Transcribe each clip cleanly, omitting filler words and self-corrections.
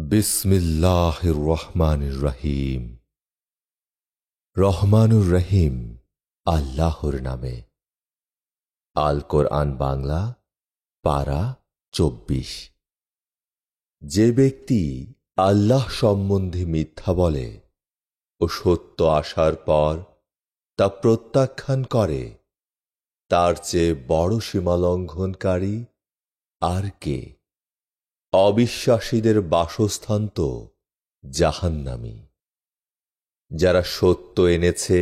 বিসমিল্লাহির রহমানির রহিম। রহমানুর রহিম আল্লাহর নামে। আল কোরআন বাংলা, পারা ২৪। যে ব্যক্তি আল্লাহ সম্বন্ধে মিথ্যা বলে ও সত্য আসার পর তা প্রত্যাখ্যান করে, তার চেয়ে বড় সীমালঙ্ঘনকারী আর কে? অবিশ্বাসীদের বাসস্থান তো জাহান্নামী। যারা সত্য এনেছে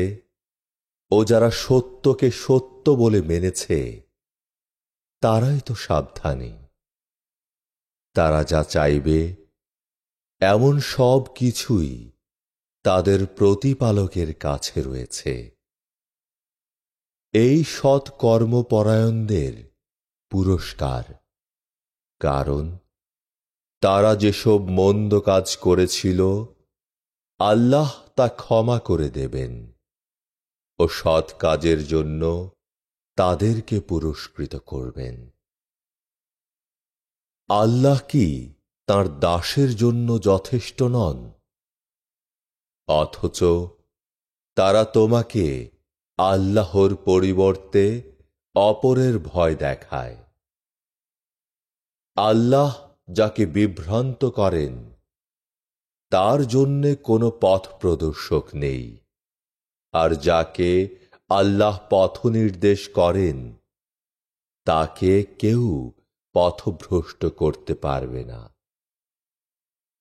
ও যারা সত্যকে সত্য বলে মেনেছে, তারাই তো সাবধানী। তারা যা চাইবে এমন সব কিছুই তাদের প্রতিপালকের কাছে রয়েছে। এই সৎ কর্মপরায়ণদের পুরস্কার, কারণ তারা যেসব মন্দ কাজ করেছিল আল্লাহ তা ক্ষমা করে দেবেন ও সৎ কাজের জন্য তাদেরকে পুরস্কৃত করবেন। আল্লাহ কি তাঁর দাসের জন্য যথেষ্ট নন? অথচ তারা তোমাকে আল্লাহর পরিবর্তে অপরের ভয় দেখায়। আল্লাহ যাকে বিভ্রান্ত করেন তার জন্যে কোনো পথ প্রদর্শক নেই, আর যাকে আল্লাহ পথ নির্দেশ করেন তাকে কেউ পথভ্রষ্ট করতে পারবে না।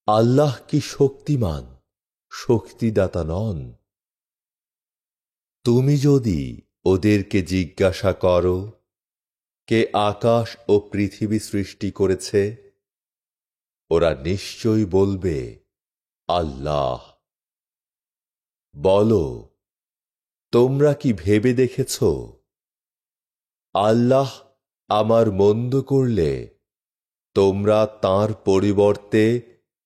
আল্লাহ কি শক্তিমান, শক্তিদাতা নন? তুমি যদি ওদেরকে জিজ্ঞাসা করো, কে আকাশ ও পৃথিবী সৃষ্টি করেছে, ওরা নিশ্চয়ই বলবে আল্লাহ। বলো, তোমরা কি ভেবে দেখেছ, আল্লাহ আমার মন্দ করলে তোমরা তাঁর পরিবর্তে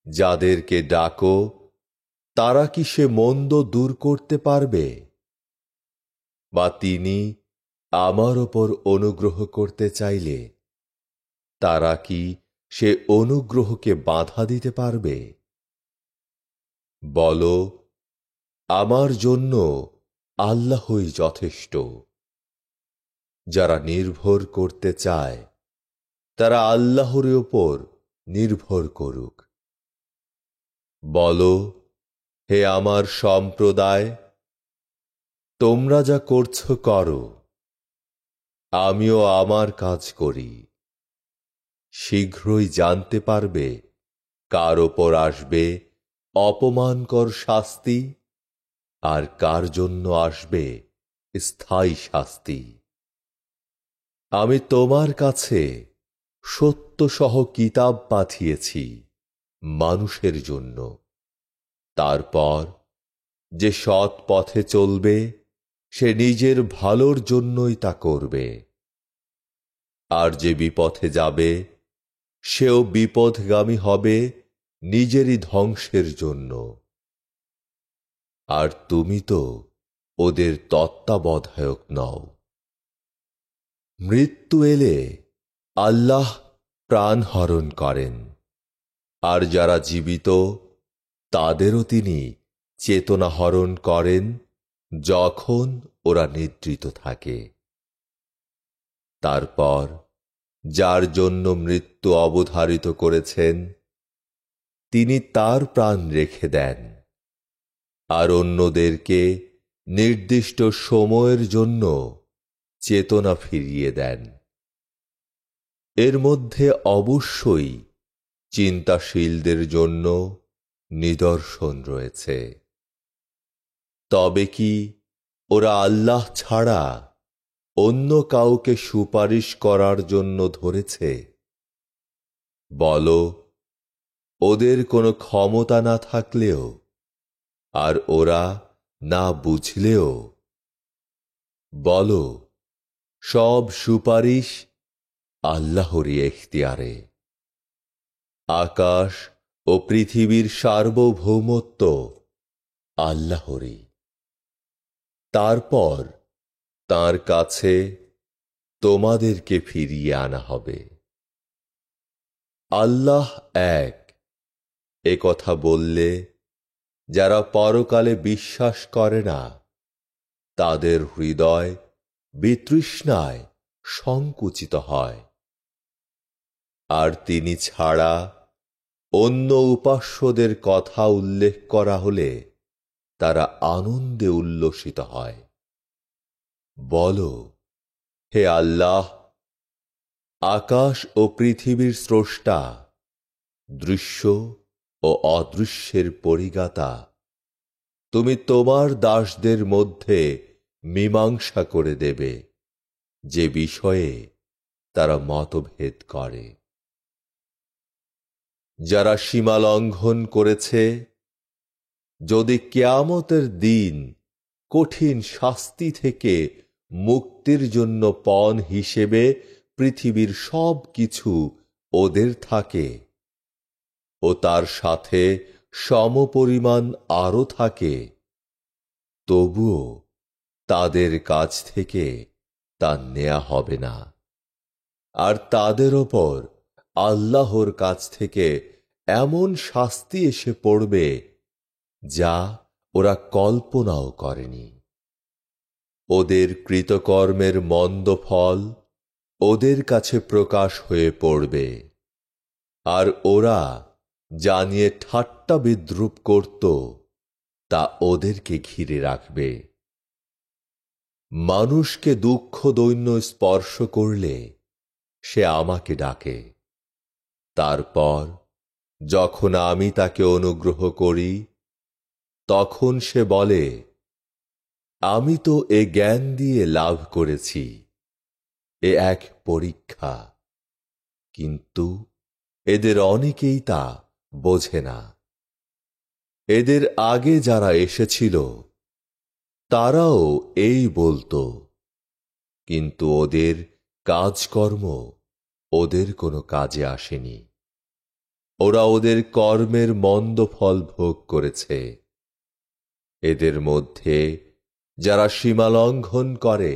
যাদেরকে ডাকো তারা কি সে মন্দ দূর করতে পারবে? বা তিনি আমার ওপর অনুগ্রহ করতে চাইলে তারা কি সে অনুগ্রহকে বাধা দিতে পারবে? বলো, আমার জন্য আল্লাহই যথেষ্ট। যারা নির্ভর করতে চায় তারা আল্লাহর উপর নির্ভর করুক। বলো, হে আমার সম্প্রদায়, তোমরা যা করছো করো, আমিও আমার কাজ করি। শীঘ্রই জানতে পারবে কার ওপর আসবে অপমানকর শাস্তি আর কার জন্য আসবে স্থায়ী শাস্তি। আমি তোমার কাছে সত্যসহ কিতাব পাঠিয়েছি মানুষের জন্য। তারপর যে সৎ পথে চলবে সে নিজের ভালোর জন্যই তা করবে, আর যে বিপথে যাবে সেও বিপথগামী হবে নিজেরই ধ্বংসের জন্য। আর তুমি তো ওদের তত্ত্বাবধায়ক নও। মৃত্যু এলে আল্লাহ প্রাণ হরণ করেন, আর যারা জীবিত তাদেরও তিনি চেতনা হরণ করেন যখন ওরা নিদ্রিত থাকে। তারপর যার জন্য মৃত্যু অবধারিত করেছেন তিনি তার প্রাণ রেখে দেন, আর অন্যদেরকে নির্দিষ্ট সময়ের জন্য চেতনা ফিরিয়ে দেন। এর মধ্যে অবশ্যই চিন্তাশীলদের জন্য নিদর্শন রয়েছে। তবে কি ওরা আল্লাহ ছাড়া অন্য কাউকে সুপারিশ করার জন্য ধরেছে? বলো, ওদের কোনো ক্ষমতা না থাকলেও আর ওরা না বুঝলেও, বলো, সব সুপারিশ আল্লাহরই এখতিয়ারে। আকাশ ও পৃথিবীর সার্বভৌমত্ব আল্লাহরই। তারপর তাঁর কাছে তোমাদেরকে ফিরিয়ে আনা হবে। আল্লাহ এক, এ কথা বললে যারা পরকালে বিশ্বাস করে না তাদের হৃদয় বিতৃষ্ণায় সংকুচিত হয়। আর তিনি ছাড়া অন্য উপাস্যদের কথা উল্লেখ করা হলে তারা আনন্দে উল্লসিত হয়। বলো, হে আল্লাহ, আকাশ ও পৃথিবীর স্রষ্টা, দৃশ্য ও অদৃশ্যের পরিজ্ঞাতা, তুমি তোমার দাসদের মধ্যে মীমাংসা করে দেবে যে বিষয়ে তারা মতভেদ করে। যারা সীমা লঙ্ঘন করেছে, যদি কিয়ামতের দিন কঠিন শাস্তি থেকে মুক্তির জন্য পণ হিসেবে পৃথিবীর সব কিছু ওদের থাকে ও তার সাথে সমপরিমাণ আরও থাকে, তবুও তাদের কাছ থেকে তা নেয়া হবে না। আর তাদের ওপর আল্লাহর কাছ থেকে এমন শাস্তি এসে পড়বে যা ওরা কল্পনাও করেনি। ওদের কৃতকর্মের মন্দ ফল ওদের কাছে প্রকাশ হয়ে পড়বে, আর ওরা যা নিয়ে ঠাট্টা বিদ্রূপ করত তা ওদেরকে ঘিরে রাখবে। মানুষকে দুঃখ দৈন্য স্পর্শ করলে সে আমাকে ডাকে, তারপর যখন আমি তাকে অনুগ্রহ করি তখন সে বলে, আমি তো এ জ্ঞান দিয়ে লাভ করেছি, এ এক পরীক্ষা। কিন্তু এদের অনেকেই তা বোঝে না। এদের আগে যারা এসেছিল তারাও এই বলতো, কিন্তু ওদের কাজকর্ম ওদের কোনো কাজে আসেনি। ওরা ওদের কর্মের মন্দ ফল ভোগ করেছে। এদের মধ্যে যারা সীমালঙ্ঘন করে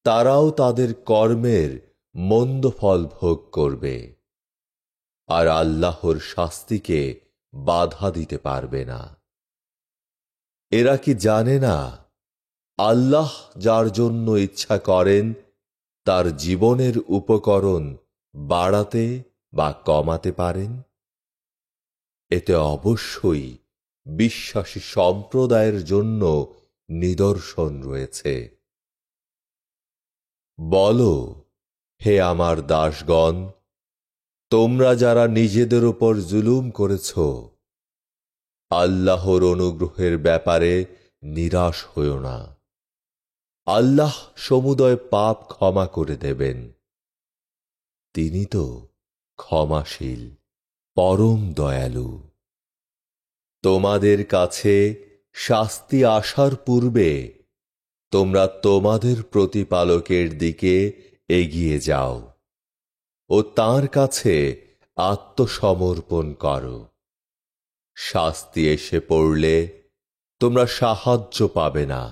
তারাও তাদের কর্মের মন্দ ফল ভোগ করবে, আর আল্লাহর শাস্তিকে বাধা দিতে পারবে না। এরা কি জানে না আল্লাহ যার জন্য ইচ্ছা করেন তার জীবনের উপকরণ বাড়াতে বা কমাতে পারেন? এতে অবশ্যই বিশ্বাসী সম্প্রদায়ের জন্য নিদর্শন রয়েছে। বলো, হে আমার দাসগণ, তোমরা যারা নিজেদের উপর জুলুম করেছ, আল্লাহর অনুগ্রহের ব্যাপারে নিরাশ হইও না। আল্লাহ সমুদয় পাপ ক্ষমা করে দেবেন। তিনি তো ক্ষমাশীল, পরম দয়ালু। তোমাদের কাছে শাস্তি আসার পূর্বে তোমরা তোমাদের প্রতিপালকের দিকে এগিয়ে যাও ও তাঁর কাছে আত্মসমর্পণ করো। শাস্তি এসে পড়লে তোমরা সাহায্য পাবে না।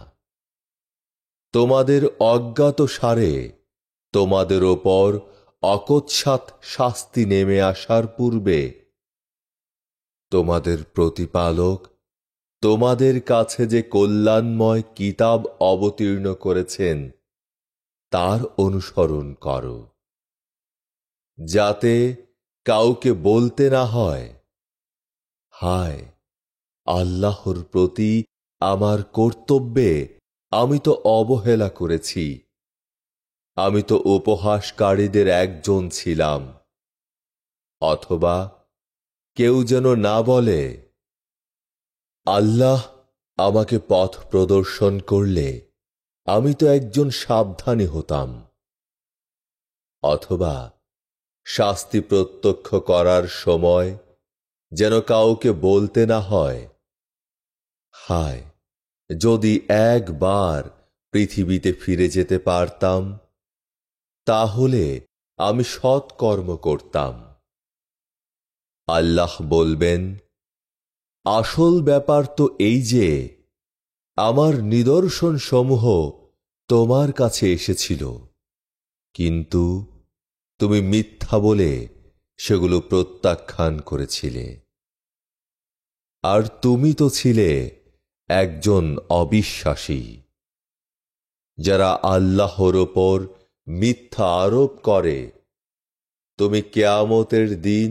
তোমাদের অজ্ঞাতসারে তোমাদের ওপর অকস্মাৎ শাস্তি নেমে আসার পূর্বে তোমাদের প্রতিপালক তোমাদের কাছে যে কল্যাণময় কিতাব অবতীর্ণ করেছেন তার অনুসরণ করো, যাতে কাউকে বলতে না হয়, হায়, আল্লাহর প্রতি আমার কর্তব্যে আমি তো অবহেলা করেছি, আমি তো উপহাসকারীদের একজন ছিলাম। অথবা কেউ যেন না বলে, আল্লাহ আমাকে পথ প্রদর্শন করলে আমি তো একজন সাবধানী হতাম। অথবা শাস্তি প্রত্যক্ষ করার সময় যেন কাউকে বলতে না হয়, হায়, যদি একবার পৃথিবীতে ফিরে যেতে পারতাম তাহলে আমি সৎকর্ম করতাম। আল্লাহ বলবেন, আসল ব্যাপার তো এই যে আমার নিদর্শন সমূহ তোমার কাছে এসেছিল, কিন্তু তুমি মিথ্যা বলে সেগুলো প্রত্যাখ্যান করেছিলে। আর তুমি তো ছিলে একজন অবিশ্বাসী। যারা আল্লাহর ওপর মিথ্যা আরোপ করে, তুমি কিয়ামতের দিন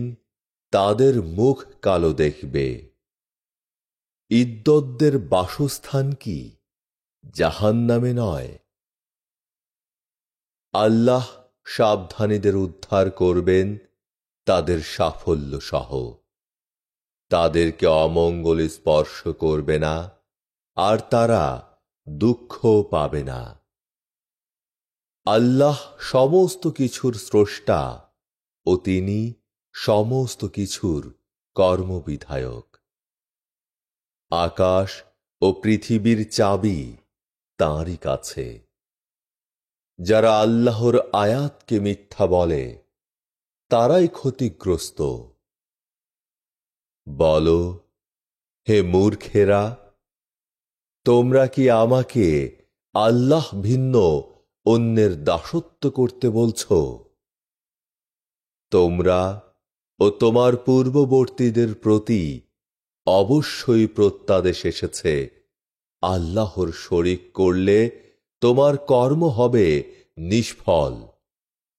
তাদের মুখ কালো দেখবে। ইদ্দতদের বাসস্থান কি জাহান্নামে নয়? আল্লাহ সাবধানীদের উদ্ধার করবেন তাদের সাফল্য সহ। তাদেরকে অমঙ্গল স্পর্শ করবে না, আর তারা দুঃখও পাবে না। আল্লাহ সমস্ত কিছুর স্রষ্টা ও তিনি সমস্ত কিছুর কর্মবিধায়ক। আকাশ ও পৃথিবীর চাবি তাঁরই কাছে। যারা আল্লাহর আয়াতকে মিথ্যা বলে, তারাই ক্ষতিগ্রস্ত। বলো, হে মূর্খেরা, তোমরা কি আমাকে আল্লাহ ভিন্ন অন্যের দাসত্ব করতে বলছ? তোমরা ও তোমার পূর্ববর্তীদের প্রতি অবশ্যই প্রত্যাদেশ এসেছে, আল্লাহর শরীক করলে তোমার কর্ম হবে নিষ্ফল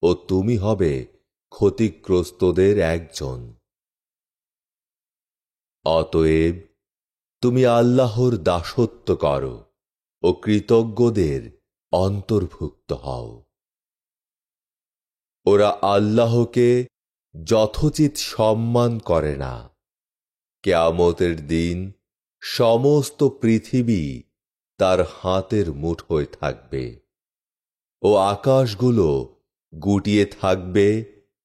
ও তুমি হবে ক্ষতিগ্রস্তদের একজন। অতএব তুমি আল্লাহর দাসত্ব করো ও কৃতজ্ঞদের অন্তর্ভুক্ত হও। ওরা আল্লাহকে যথোচিত সম্মান করে না। কিয়ামতের দিন সমস্ত পৃথিবী তার হাতের মুঠোয় থাকবে ও আকাশগুলো গুটিয়ে থাকবে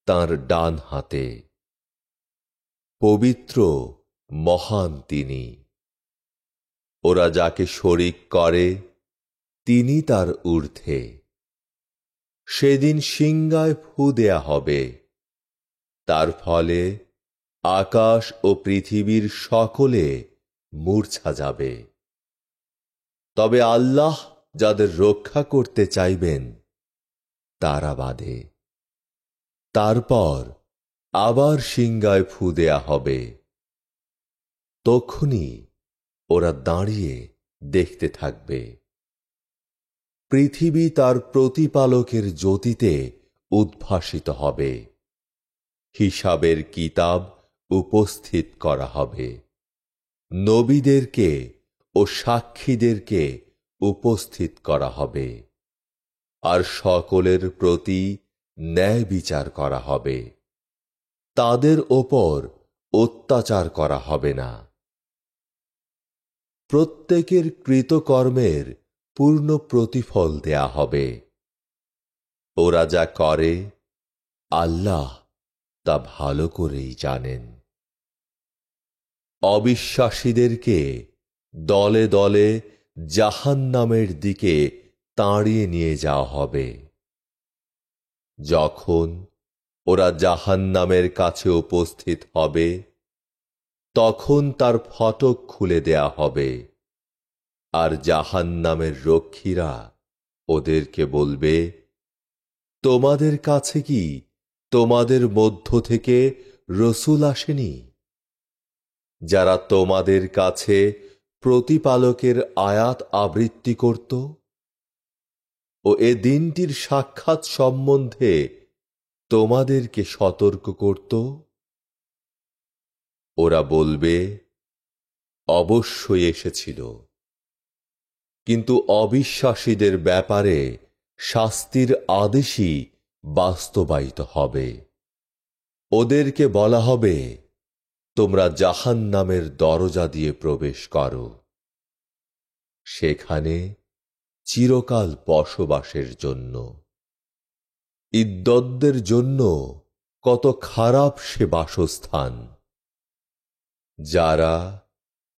তার ডান হাতে। পবিত্র মহান তিনি। ওরা যাকে শরীক করে তিনি তার ঊর্ধ্বে। সেদিন সিংহায় ফু দেয়া হবে, তার ফলে আকাশ ও পৃথিবীর সকলে মূর্ছা যাবে। তবে আল্লাহ যাদের রক্ষা করতে চাইবেন তারা বাদে। তারপর আবার সিংহায় ফু দেয়া হবে। তখনই ওরা দাঁড়িয়ে দেখতে থাকবে। পৃথিবী তার প্রতিপালকের জ্যোতিতে উদ্ভাসিত হবে। হিসাবের কিতাব উপস্থিত করা হবে। নবীদেরকে ও সাক্ষীদেরকে উপস্থিত করা হবে, আর সকলের প্রতি ন্যায় বিচার করা হবে। তাদের ওপর অত্যাচার করা হবে না। প্রত্যেকের কৃতকর্মের পূর্ণ প্রতিফল দেয়া হবে। ওরা যা করে আল্লাহ তা ভালো করেই জানেন। অবিশ্বাসীদেরকে দলে দলে জাহান্নামের দিকে তাড়িয়ে নিয়ে যাওয়া হবে। যখন ওরা জাহান্নামের কাছে উপস্থিত হবে, তখন তার ফটক খুলে দেয়া হবে, আর জাহান্নামের রক্ষীরা ওদেরকে বলবে, তোমাদের কাছে কি তোমাদের মধ্য থেকে রসূল আসেনি, যারা তোমাদের কাছে প্রতিপালকের আয়াত আবৃত্তি করত ও এ দিনটির সাক্ষাৎ সম্বন্ধে তোমাদেরকে সতর্ক করত? ওরা বলবে, অবশ্যই এসেছিল। কিন্তু অবিশ্বাসীদের ব্যাপারে শাস্তির আদেশই বাস্তবায়িত হবে। ওদেরকে বলা হবে, তোমরা জাহান্নামের দরজা দিয়ে প্রবেশ করো। সেখানে চিরকাল বসবাসের জন্য। ইদ্দতদের জন্য কত খারাপ সে বাসস্থান। যারা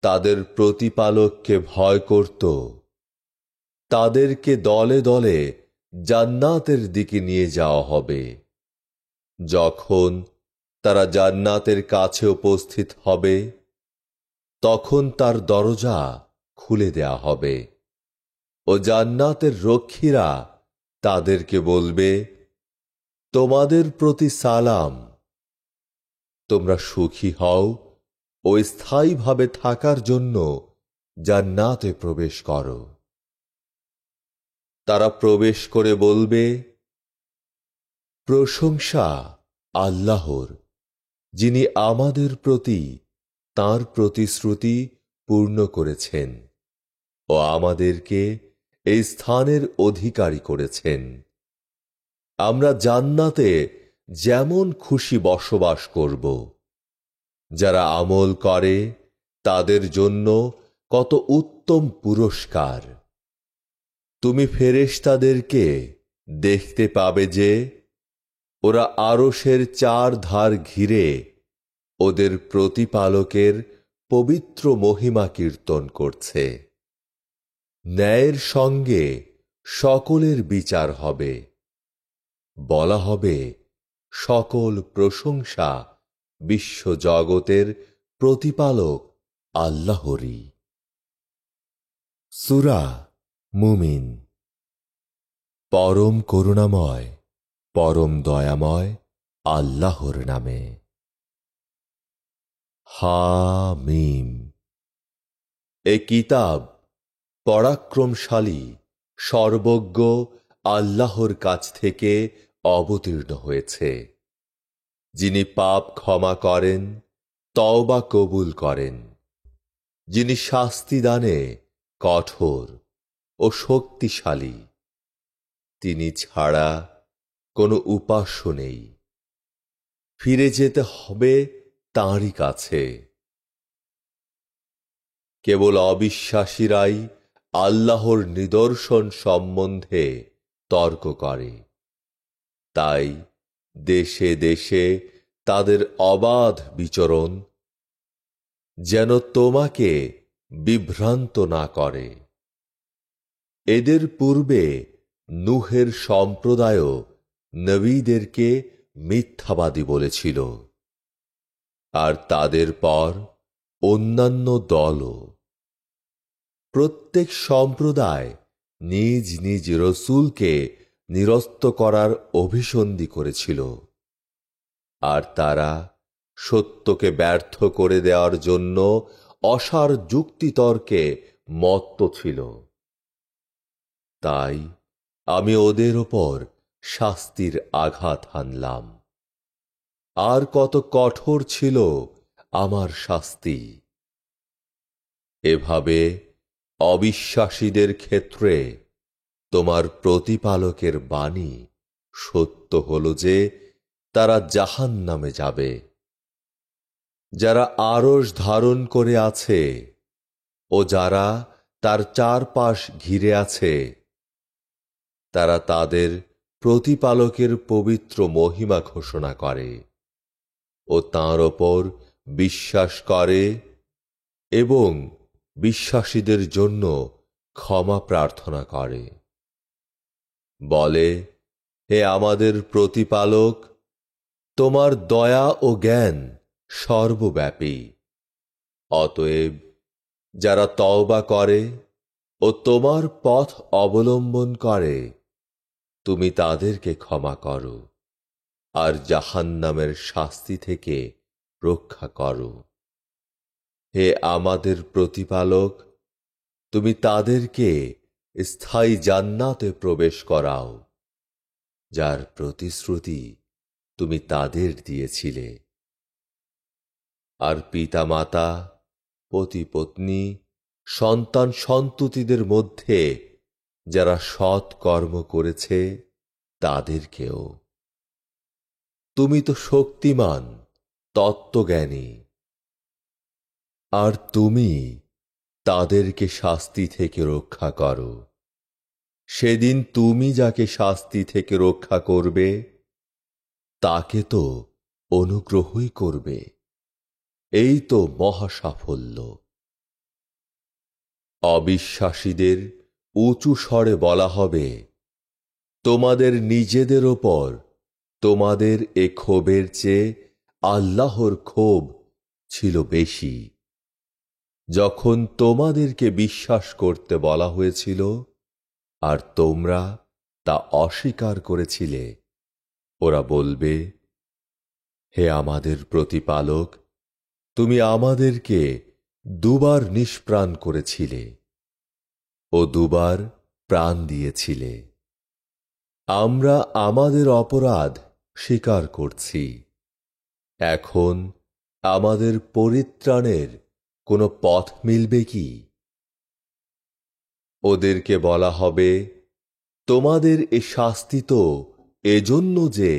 তাদের প্রতিপালককে ভয় করত, তাদেরকে দলে দলে জান্নাতের দিকে নিয়ে যাওয়া হবে। যখন তারা জান্নাতের কাছে উপস্থিত হবে, তখন তার দরজা খুলে দেয়া হবে ও জান্নাতের রক্ষীরা তাদেরকে বলবে, তোমাদের প্রতি সালাম। তোমরা সুখী হও ও স্থায়ীভাবে থাকার জন্য জান্নাতে প্রবেশ করো। তারা প্রবেশ করে বলবে, প্রশংসা আল্লাহর, যিনি আমাদের প্রতি তাঁর প্রতিশ্রুতি পূর্ণ করেছেন ও আমাদেরকে এই স্থানের অধিকারী করেছেন। আমরা জান্নাতে যেমন খুশি বসবাস করব। যারা আমল করে তাদের জন্য কত উত্তম পুরস্কার। তুমি ফেরেশতাদেরকে দেখতে পাবে যে ওরা আরশের চার ধার ঘিরে ওদের প্রতিপালকের পবিত্র মহিমা কীর্তন করছে। ন্যায়ের সঙ্গে সকলের বিচার হবে। বলা হবে, সকল প্রশংসা বিশ্বজগতের প্রতিপালক আল্লাহরই। সূরা মুমিন। পরম করুণাময় পরম দয়াময় আল্লাহর নামে। হামিম। এ কিতাব পরাক্রমশালী সর্বজ্ঞ আল্লাহর কাছ থেকে অবতীর্ণ হয়েছে, যিনি পাপ ক্ষমা করেন, তওবা কবুল করেন, যিনি শাস্তি দানে কঠোর ও শক্তিশালী। তিনি ছাড়া কোনো উপাস্য নেই। ফিরে যেতে হবে তাঁরই কাছে। কেবল অবিশ্বাসীরাই আল্লাহর নিদর্শন সম্বন্ধে তর্ক করে। তাই দেশে দেশে তাদের অবাধ বিচরণ যেন তোমাকে বিভ্রান্ত না করে। এদের পূর্বে নূহের সম্প্রদায়ও নবীদেরকে মিথ্যাবাদী বলেছিল, আর তাদের পর অন্যান্য দলও। প্রত্যেক সম্প্রদায় নিজ নিজ রসূলকে নিরস্ত করার অভিসন্ধি করেছিল, আর তারা সত্যকে ব্যর্থ করে দেওয়ার জন্য অসার যুক্তিতর্কে মত্ত ছিল। তাই আমি ওদের ওপর শাস্তির আঘাত হানলাম। আর কত কঠোর ছিল আমার শাস্তি। এভাবে অবিশ্বাসীদের ক্ষেত্রে তোমার প্রতিপালকের বাণী সত্য হল যে তারা জাহান্নামে যাবে। যারা আরশ ধারণ করে আছে ও যারা তার চারপাশ ঘিরে আছে, তারা তাদের প্রতিপালকের পবিত্র মহিমা ঘোষণা করে ও তাঁর ওপর বিশ্বাস করে এবং বিশ্বাসীদের জন্য ক্ষমা প্রার্থনা করে। বলে, হে আমাদের প্রতিপালক, তোমার দয়া ও জ্ঞান সর্বব্যাপী। অতএব যারা তওবা করে ও তোমার পথ অবলম্বন করে, তুমি তাদেরকে ক্ষমা করো আর জাহান্নামের শাস্তি থেকে রক্ষা করো। হে আমাদের প্রতিপালক, তুমি তাদেরকে স্থায়ী জান্নাতে প্রবেশ করাও, যার প্রতিশ্রুতি তুমি তাদের দিয়েছিলে। আর পিতা মাতা, পতি পত্নী, সন্তান সন্ততিদের মধ্যে যারা সৎ কর্ম করেছে তাদেরকেও। তুমি তো শক্তিমান, তত্ত্বজ্ঞানী। আর তুমি তাদেরকে শাস্তি থেকে রক্ষা করো। সেদিন তুমি যাকে শাস্তি থেকে রক্ষা করবে তাকে তো অনুগ্রহই করবে। এই তো মহা সাফল্য। অবিশ্বাসীদের উঁচু স্বরে বলা হবে, তোমাদের নিজেদের ওপর তোমাদের এ ক্ষোভের চেয়ে আল্লাহর ক্ষোভ ছিল বেশি। যখন তোমাদেরকে বিশ্বাস করতে বলা হয়েছিল আর তোমরা তা অস্বীকার করেছিলে, ওরা বলবে, হে আমাদের প্রতিপালক, তুমি আমাদেরকে দুবার নিষ্প্রাণ করেছিলে ও দুবার প্রাণ দিয়েছিলে। আমরা আমাদের অপরাধ স্বীকার করছি। এখন আমাদের পরিত্রাণের কোনো পথ মিলবে কি? ওদেরকে বলা হবে, তোমাদের এ শাস্তি তো এজন্য যে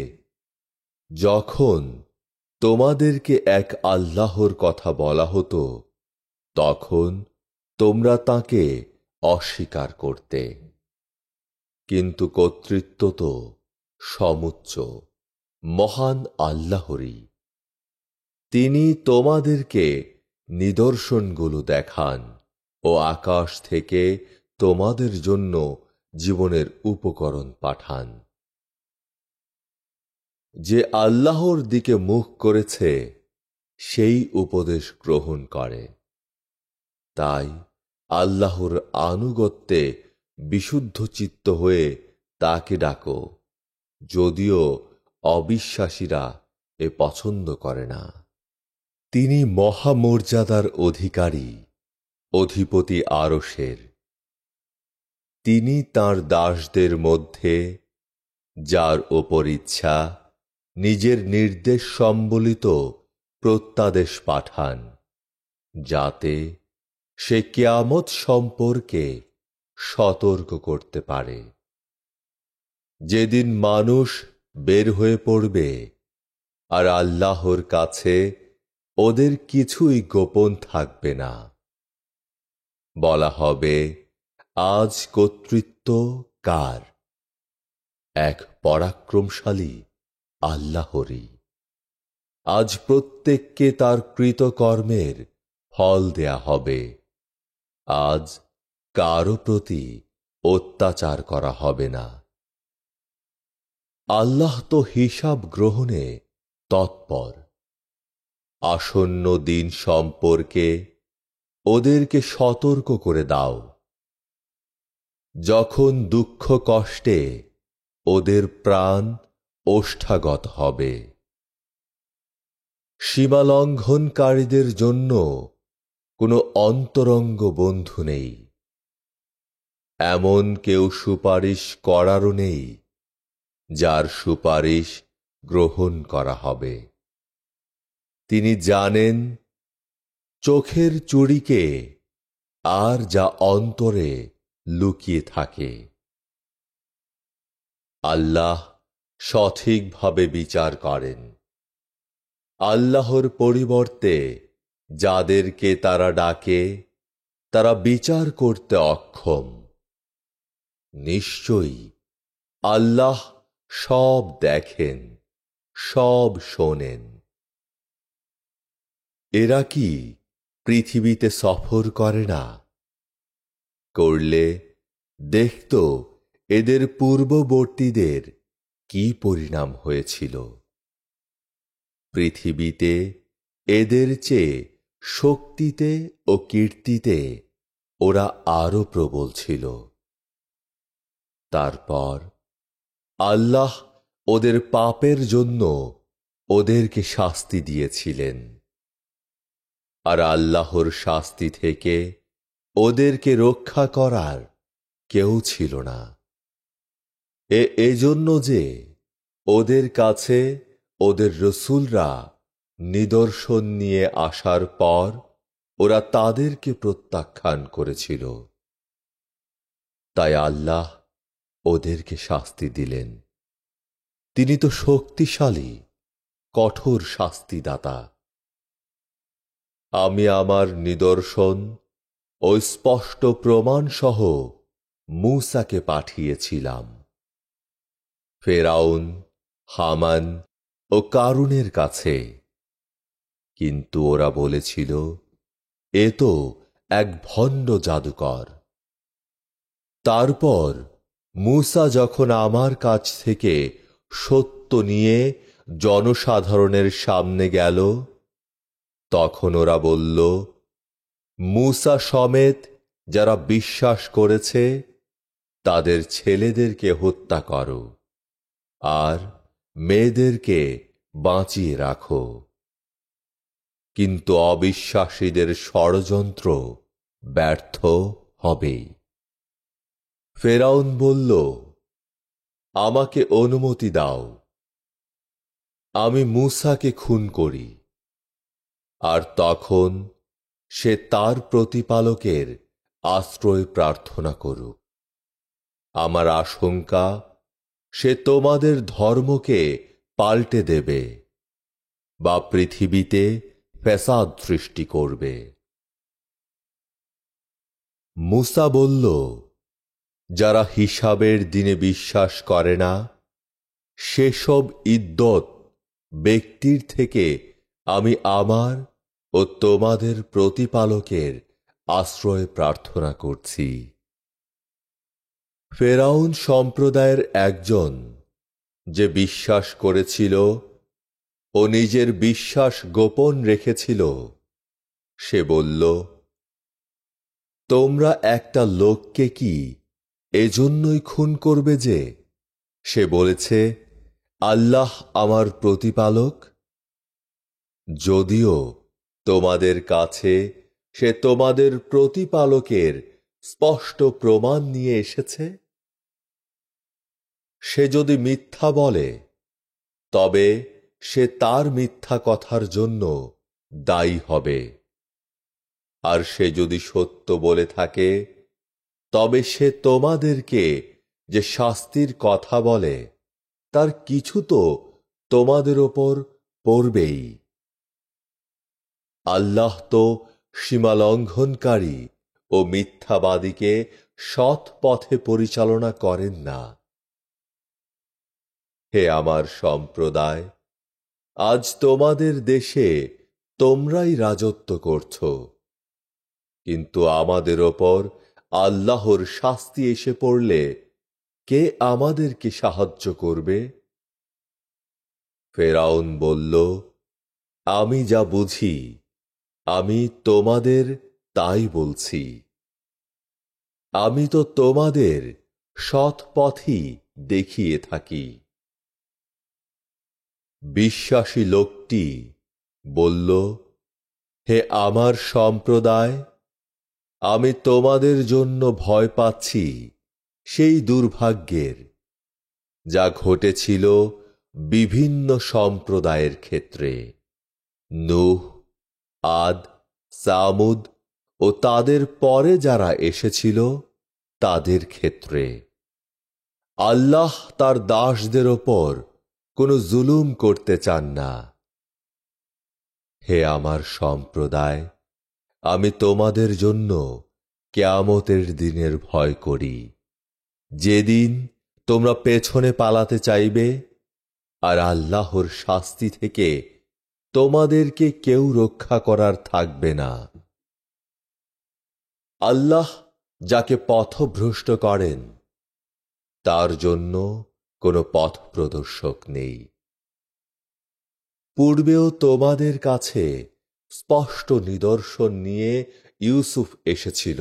যখন তোমাদেরকে এক আল্লাহর কথা বলা হতো তখন তোমরা তাকে অস্বীকার করতে। কিন্তু কর্তৃত্ব তো সমুচ্চ মহান আল্লাহরই। তিনি তোমাদেরকে নিদর্শনগুলো দেখান ও আকাশ থেকে তোমাদের জন্য জীবনের উপকরণ পাঠান। যে আল্লাহর দিকে মুখ করেছে সেই উপদেশ গ্রহণ করে। তাই আল্লাহর আনুগত্যে বিশুদ্ধ চিত্ত হয়ে তাকে ডাকো, যদিও অবিশ্বাসীরা এ পছন্দ করে না। তিনি মহামর্যাদার অধিকারী, অধিপতি আরশের। তিনি তাঁর দাসদের মধ্যে যার ওপর ইচ্ছা নিজের নির্দেশ সম্বলিত প্রত্যাদেশ পাঠান, যাতে সে কিয়ামত সম্পর্কে সতর্ক করতে পারে। যেদিন মানুষ বের হয়ে পড়বে আর আল্লাহর কাছে ওদের কিছুই গোপন থাকবে না। বলা হবে, আজ কর্তৃত্ব কার? এক পরাক্রমশালী আল্লাহরই। আজ প্রত্যেককে তার কৃতকর্মের ফল দেয়া হবে। আজ কারো প্রতি অত্যাচার করা হবে না। আল্লাহ তো হিসাব গ্রহণে তৎপর। আসন্ন দিন সম্পর্কে ওদেরকে সতর্ক করে দাও, যখন দুঃখ কষ্টে ওদের প্রাণ ওষ্ঠাগত হবে। সীমালঙ্ঘনকারীদের জন্য কোনো অন্তরঙ্গ বন্ধু নেই, এমন কেউ সুপারিশ করারও নেই যার সুপারিশ গ্রহণ করা হবে। তিনি জানেন চোখের চুড়িকে আর যা অন্তরে লুকিয়ে থাকে। আল্লাহ সঠিকভাবে বিচার করেন। আল্লাহর পরিবর্তে যাদেরকে তারা ডাকে তারা বিচার করতে অক্ষম। নিশ্চয়ই আল্লাহ সব দেখেন, সব শোনেন। এরা কি পৃথিবীতে সফর করে না? করলে দেখত এদের পূর্ববর্তীদের কি পরিণাম হয়েছিল। পৃথিবীতে এদের চেয়ে শক্তিতে ও কীর্তিতে ওরা আরো প্রবল ছিল। তারপর আল্লাহ ওদের পাপের জন্য ওদেরকে শাস্তি দিয়েছিলেন, আর আল্লাহর শাস্তি থেকে ওদেরকে রক্ষা করার কেউ ছিল না। এজন্য যে ওদের কাছে ওদের রসুলরা নিদর্শন নিয়ে আসার পর ওরা তাদেরকে প্রত্যাখ্যান করেছিল। তাই আল্লাহ ওদেরকে শাস্তি দিলেন। তিনি তো শক্তিশালী, কঠোর শাস্তিদাতা। আমি আমার নিদর্শন ও স্পষ্ট প্রমাণ সহ মূসাকে পাঠিয়েছিলাম। ফেরাউন, হামান ও কারুনের কাছে, কিন্তু ওরা বলেছিল এ তো এক ভণ্ড জাদুকর। তারপর মূসা যখন আমার কাছ থেকে সত্য নিয়ে জনসাধারণের সামনে গেল, তখন ওরা বলল, মূসা সমেত যারা বিশ্বাস করেছে তাদের ছেলেদেরকে হত্যা করো আর মেয়েদেরকে বাঁচিয়ে রাখো। কিন্তু অবিশ্বাসীদের ষড়যন্ত্র ব্যর্থ হবে। ফেরাউন বলল, আমাকে অনুমতি দাও, আমি মূসাকে খুন করি। আর তখন সে তার প্রতিপালকের আশ্রয় প্রার্থনা করুক। আমার আশঙ্কা, সে তোমাদের ধর্মকে পাল্টে দেবে বা পৃথিবীতে ফ্যাসাদ সৃষ্টি করবে। মূসা বলল, যারা হিসাবের দিনে বিশ্বাস করে না, সেসব ইদ্যত ব্যক্তির থেকে আমি আমার ও তোমাদের প্রতিপালকের আশ্রয় প্রার্থনা করছি। ফেরাউন সম্প্রদায়ের একজন, যে বিশ্বাস করেছিল ও নিজের বিশ্বাস গোপন রেখেছিল, সে বলল, তোমরা একটা লোককে কি এজন্যই খুন করবে যে সে বলেছে, আল্লাহ আমার প্রতিপালক? যদিও তোমাদের কাছে সে তোমাদের প্রতিপালকের স্পষ্ট প্রমাণ নিয়ে এসেছে। সে যদি মিথ্যা বলে, তবে সে তার মিথ্যা কথার জন্য দায়ী হবে। আর সে যদি সত্য বলে থাকে, তবে সে তোমাদেরকে যে শাস্তির কথা বলে, তার কিছু তো তোমাদের ওপর পড়বেই। আল্লাহ তো সীমালঙ্ঘনকারী ও মিথ্যাবাদীকে সৎ পথে পরিচালনা করেন না। হে আমার সম্প্রদায়, আজ তোমাদের দেশে তোমরাই রাজত্ব করছ, কিন্তু আমাদের ওপর আল্লাহর শাস্তি এসে পড়লে কে আমাদেরকে সাহায্য করবে? ফেরাউন বলল, আমি যা বুঝি আমি তোমাদের তাই বলছি। আমি তো তোমাদের সৎ পথই দেখিয়ে থাকি। বিশ্বাসী লোকটি বলল, হে আমার সম্প্রদায়, আমি তোমাদের জন্য ভয় পাচ্ছি সেই দুর্ভাগ্যের, যা ঘটেছিল বিভিন্ন সম্প্রদায়ের ক্ষেত্রে, নূহ, আদ, সামুদ ও তাদের পরে যারা এসেছিল তাদের ক্ষেত্রে। আল্লাহ তার দাসদের ওপর কোনো জুলুম করতে চান না। হে আমার সম্প্রদায়, আমি তোমাদের জন্য কিয়ামতের দিনের ভয় করি, যেদিন তোমরা পেছনে পালাতে চাইবে, আর আল্লাহর শাস্তি থেকে তোমাদেরকে কেউ রক্ষা করার থাকবে না। আল্লাহ যাকে পথভ্রষ্ট করেন, তার জন্য কোনো পথ প্রদর্শক নেই। পূর্বেও তোমাদের কাছে স্পষ্ট নিদর্শন নিয়ে ইউসুফ এসেছিল,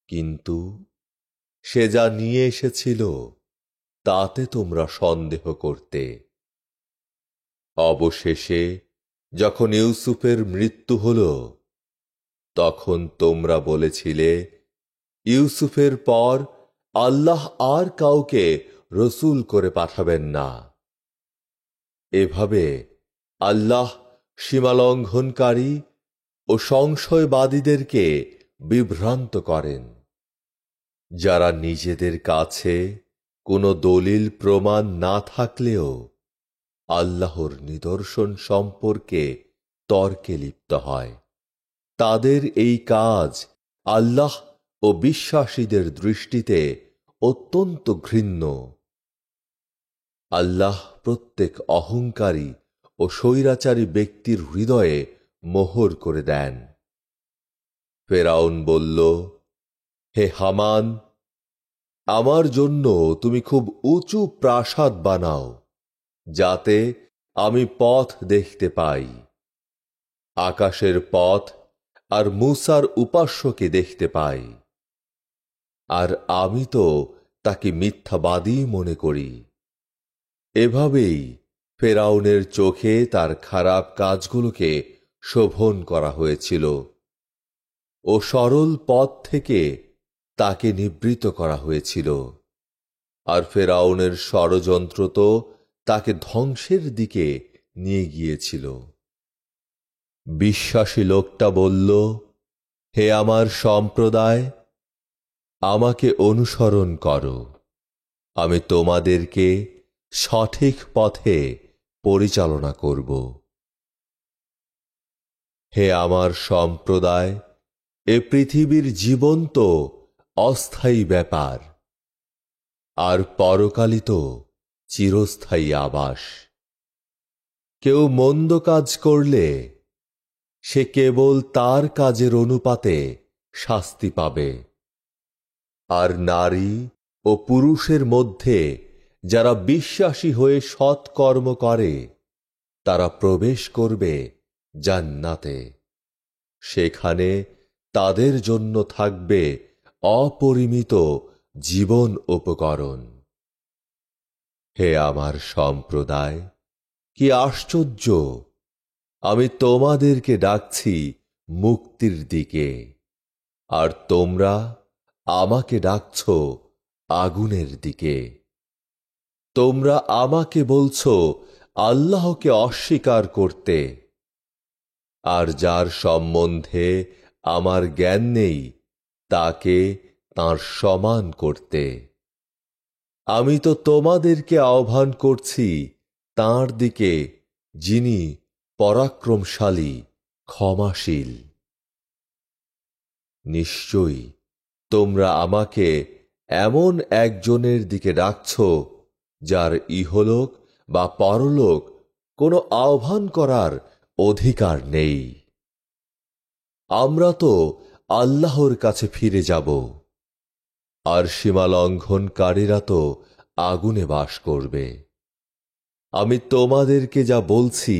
কিন্তু সে যা নিয়ে এসেছিল তাতে তোমরা সন্দেহ করতে। অবশেষে যখন ইউসুফের মৃত্যু হল, তখন তোমরা বলেছিলে, ইউসুফের পর আল্লাহ আর কাউকে রসুল করে পাঠাবেন না। এভাবে আল্লাহ সীমালঙ্ঘনকারী ও সংশয়বাদীদেরকে বিভ্রান্ত করেন, যারা নিজেদের কাছে কোনো দলিল প্রমাণ না থাকলেও আল্লাহর নিদর্শন সম্পর্কে তর্কে লিপ্ত হয়। তাদের এই কাজ আল্লাহ ও বিশ্বাসীদের দৃষ্টিতে অত্যন্ত ঘৃণ্য। আল্লাহ প্রত্যেক অহংকারী ও স্বৈরাচারী ব্যক্তির হৃদয়ে মোহর করে দেন। ফেরাউন বলল, হে হামান, আমার জন্য তুমি খুব উঁচু প্রাসাদ বানাও, যাতে আমি পথ দেখতে পাই। আকাশের পথ আর মূসার উপাস্যকে দেখতে পাই, আর আমি তো তাকে মিথ্যাবাদী মনে করি। এভাবেই ফেরাউনের চোখে তার খারাপ কাজগুলোকে শোভন করা হয়েছিল ও সরল পথ থেকে তাকে নিবৃত করা হয়েছিল। আর ফেরাউনের ষড়যন্ত্র তো তাকে ধ্বংসের দিকে নিয়ে গিয়েছিল। বিশ্বাসী লোকটা বলল, হে আমার সম্প্রদায়, আমাকে অনুসরণ করো, আমি তোমাদেরকে সঠিক পথে পরিচালনা করব। হে আমার সম্প্রদায়, এ পৃথিবীর জীবন তো অস্থায়ী ব্যাপার, আর পরকালই তো চিরস্থায়ী আবাস। কেউ মন্দ কাজ করলে সে কেবল তার কাজের অনুপাতে শাস্তি পাবে, আর নারী ও পুরুষের মধ্যে যারা বিশ্বাসী হয়ে সৎকর্ম করে তারা প্রবেশ করবে জান্নাতে। সেখানে তাদের জন্য থাকবে অপরিমিত জীবন উপকরণ। হে আমার সম্প্রদায়, কি আশ্চর্য! আমি তোমাদেরকে ডাকছি মুক্তির দিকে, আর তোমরা আমাকে ডাকছ আগুনের দিকে। তোমরা আমাকে বলছো আল্লাহকে অস্বীকার করতে, আর যার সম্বন্ধে আমার জ্ঞান নেই তাকে তাঁর সমান করতে। আমি তো তোমাদেরকে আহ্বান করছি তাঁর দিকে, যিনি পরাক্রমশালী, ক্ষমাশীল। নিশ্চয়ই তোমরা আমাকে এমন একজনের দিকে ডাকছ যার ইহলোক বা পরলোক কোনো আহ্বান করার অধিকার নেই। আমরা তো আল্লাহর কাছে ফিরে যাব, আর সীমা লঙ্ঘনকারীরা তো আগুনে বাস করবে। আমি তোমাদেরকে যা বলছি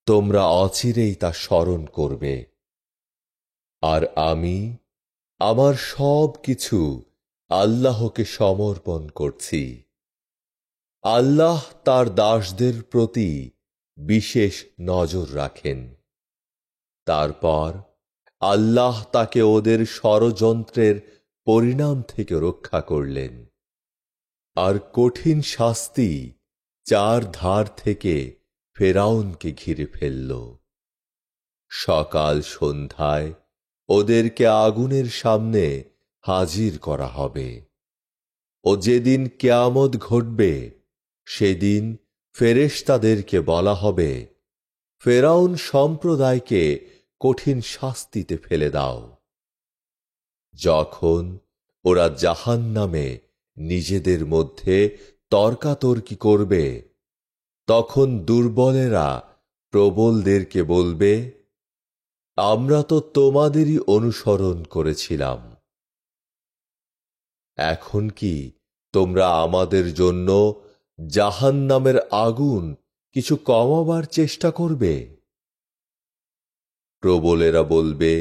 তোমরা অচিরেই তা স্মরণ করবে। আর আমি আমার সব কিছু আল্লাহকে সমর্পণ করছি। আল্লাহ তার দাসদের প্রতি বিশেষ নজর রাখেন। তারপর আল্লাহ তাকে ওদের ষড়যন্ত্রের পরিণাম থেকে রক্ষা করলেন, আর কঠিন শাস্তি চার ধার থেকে ফেরাউনকে ঘিরে ফেলল। সকাল সন্ধ্যায় ওদেরকে আগুনের সামনে হাজির করা হবে। ও যেদিন কিয়ামত ঘটবে সেদিন ফেরেশতাদেরকে বলা হবে, ফেরাউন সম্প্রদায়কে কঠিন শাস্তিতে ফেলে দাও। যখন ওরা জাহান্নামে নিজেদের মধ্যে তর্কাতর্কি করবে, তখন দুর্বলেরা প্রবলদেরকে বলবে, আমরা তো তোমাদেরই অনুসরণ করেছিলাম। এখন কি তোমরা আমাদের জন্য জাহান্নামের আগুন কিছু কমাবার চেষ্টা করবে? প্রবলেরা বলবে,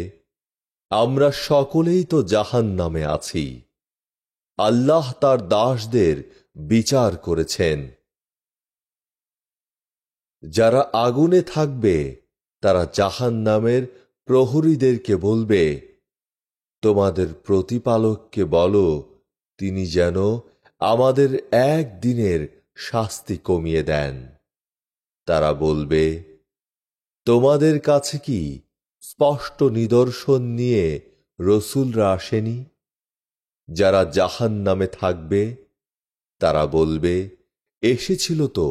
আমরা সকলেই তো জাহান্নামে আছি। আল্লাহ তার দাসদের বিচার করেছেন। যারা আগুনে থাকবে তারা জাহান্নামের প্রহরীদেরকে বলবে, তোমাদের প্রতিপালককে বলো তিনি যেন আমাদের একদিনের শাস্তি কমিয়ে দেন। তারা বলবে, তোমাদের কাছে কি স্পষ্ট নিদর্শন নিয়ে রসুলরা আসেনি? যারা জাহান্নামে থাকবে তারা বলবে, এসেছিল তো।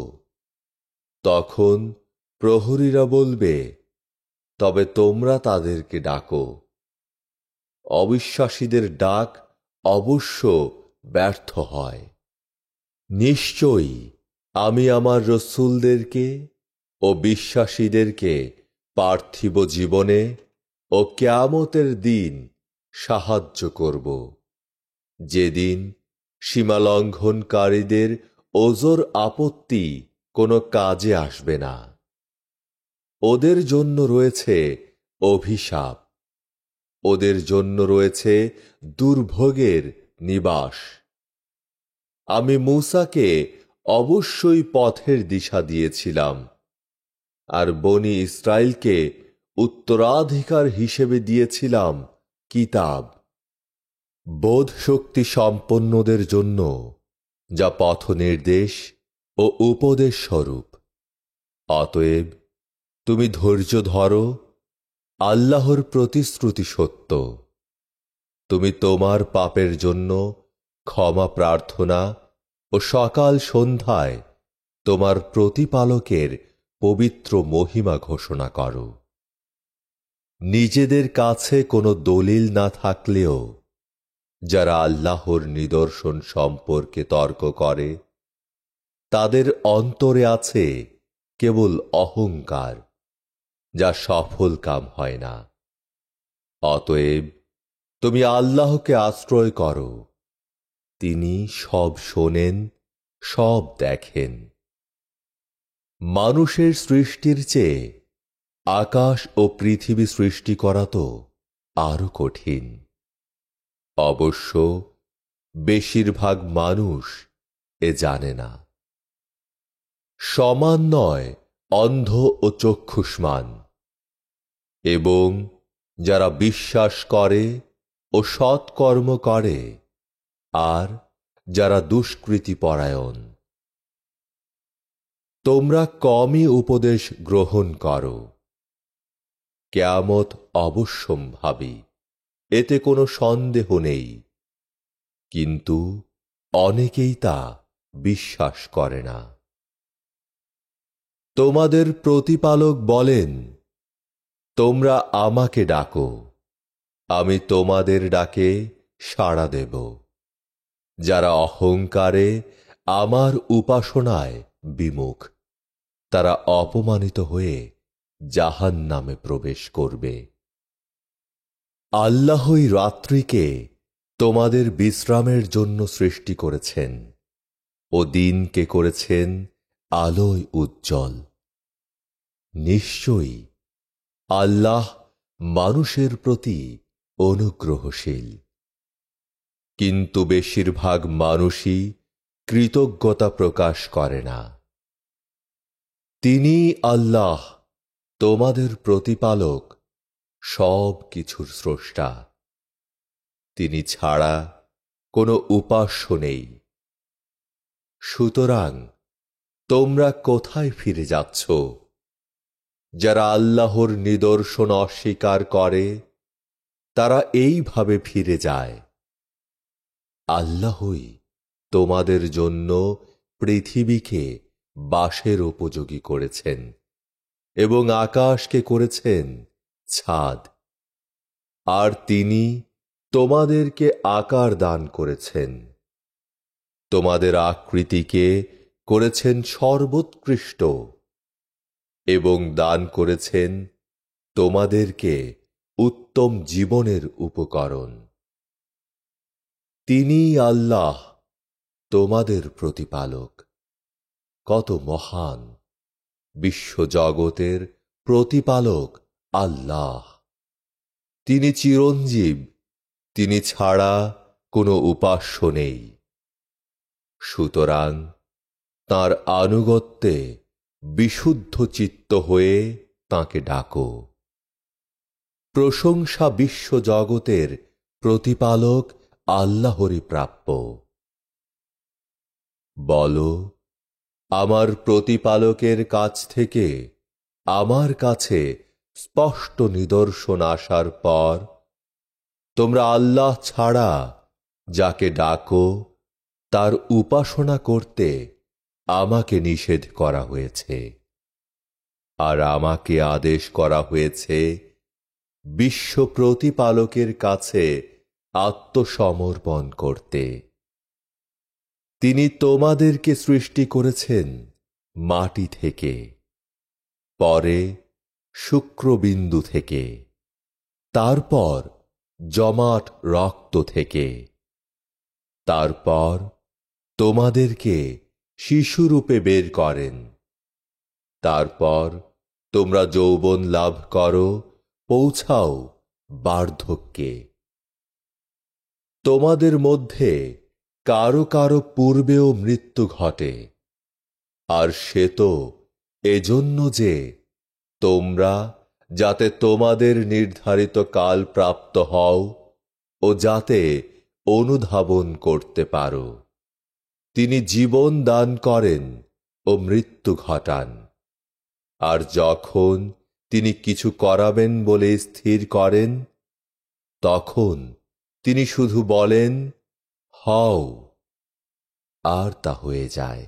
তখন প্রহরীরা বলবে, তবে তোমরা তাদেরকে ডাকো। অবিশ্বাসীদের ডাক অবশ্য ব্যর্থ হয়। নিশ্চয়ই আমি আমার রসূলদেরকে ও বিশ্বাসীদেরকে পার্থিব জীবনে ও কিয়ামতের দিন সাহায্য করব, যেদিন সীমালঙ্ঘনকারীদের ওজর আপত্তি কোনো কাজে আসবে না। ওদের জন্য রয়েছে অভিশাপ, ওদের জন্য রয়েছে দুর্ভোগের নিবাস। আমি মূসাকে অবশ্যই পথের দিশা দিয়েছিলাম, আর বনি ইসরায়েলকে উত্তরাধিকার হিসেবে দিয়েছিলাম কিতাব, বোধ শক্তি সম্পন্নদের জন্য, যা পথ নির্দেশ ও উপদেশ স্বরূপ। অতএব তুমি ধৈর্য ধরো, আল্লাহর প্রতিশ্রুতি সত্য। তুমি তোমার পাপের জন্য ক্ষমা প্রার্থনা ও সকাল সন্ধ্যায় তোমার প্রতিপালকের পবিত্র মহিমা ঘোষণা করো। নিজেদের কাছে কোনো দলিল না থাকলেও যারা আল্লাহর নিদর্শন সম্পর্কে তর্ক করে, তাদের অন্তরে আছে কেবল অহংকার, যা সফল কাম হয় না। অতএব তুমি আল্লাহকে আশ্রয় করো, তিনি সব শোনেন, সব দেখেন। মানুষের সৃষ্টির চেয়ে আকাশ ও পৃথিবী সৃষ্টি করা তো আরো কঠিন। অবশ্য বেশিরভাগ মানুষ এ জানে না। সমান নয় অন্ধ ও চক্ষুষ্মান, এবং যারা বিশ্বাস করে ও সৎকর্ম করে, আর যারা দুষ্কৃতিপরায়ণ। তোমরা কমই উপদেশ গ্রহণ করো। কিয়ামত অবশ্যম্ভাবী, এতে কোনো সন্দেহ নেই, কিন্তু অনেকেই তা বিশ্বাস করে না। তোমাদের প্রতিপালক বলেন, তোমরা আমাকে ডাকো, আমি তোমাদের ডাকে সাড়া দেব। যারা অহংকারে আমার উপাসনায় বিমুখ, তারা অপমানিত হয়ে জাহান্নামে প্রবেশ করবে। আল্লাহই রাত্রিকে তোমাদের বিশ্রামের জন্য সৃষ্টি করেছেন ও দিনকে করেছেন আলোয় উজ্জ্বল। নিশ্চয়ই আল্লাহ মানুষের প্রতি অনুগ্রহশীল। কিন্তু বেশিরভাগ মানুষই কৃতজ্ঞতা প্রকাশ করে না। তিনি আল্লাহ তোমাদের প্রতিপালক, সব কিছুর স্রষ্টা। তিনি ছাড়া কোনো উপাস্য নেই। সুতরাং তোমরা কোথায় ফিরে যাচ্ছ? যারা আল্লাহর নিদর্শন অস্বীকার করে, তারা এইভাবে ফিরে যায়। আল্লাহই তোমাদের জন্য পৃথিবীকে বাসের উপযোগী করেছেন এবং আকাশকে করেছেন ছাদ, আর তিনি তোমাদেরকে আকার দান করেছেন। তোমাদের আকৃতিকে করেছেন সর্বোৎকৃষ্ট এবং দান করেছেন তোমাদেরকে উত্তম জীবনের উপকরণ। তিনি আল্লাহ তোমাদের প্রতিপালক, কত মহান! বিশ্বজগতের প্রতিপালক আল্লাহ। তিনি চিরঞ্জীব, তিনি ছাড়া কোনো উপাস্য নেই। সুতরাং তাঁর আনুগত্যে বিশুদ্ধ চিত্ত হয়ে তাঁকে ডাকো। প্রশংসা বিশ্বজগতের প্রতিপালক আল্লাহরই প্রাপ্য। বলো, আমার প্রতিপালকের কাছ থেকে আমার কাছে স্পষ্ট নিদর্শন আসার পর তোমরা আল্লাহ ছাড়া যাকে ডাকো তার উপাসনা করতে আমাকে নিষেধ করা হয়েছে, আর আমাকে আদেশ করা হয়েছে বিশ্ব প্রতিপালকের কাছে আত্মসমর্পণ করতে। তিনি তোমাদেরকে সৃষ্টি করেছেন মাটি থেকে, পরে শুক্রবিন্দু থেকে, তারপর জমাট রক্ত থেকে, তারপর তোমাদেরকে শিশুরূপে বের করেন। তারপর তোমরা যৌবন লাভ করো, পৌঁছাও বার্ধক্যে। তোমাদের মধ্যে কারো কারো পূর্বেও মৃত্যু ঘটে, আর সে তো এজন্য যে তোমরা যাতে তোমাদের নির্ধারিত কাল প্রাপ্ত হও ও যাতে অনুধাবন করতে পারো। তিনি জীবন দান করেন ও মৃত্যু ঘটান, আর যখন তিনি কিছু করাবেন বলে স্থির করেন, তখন তিনি শুধু বলেন, হও, আর তা হয়ে যায়।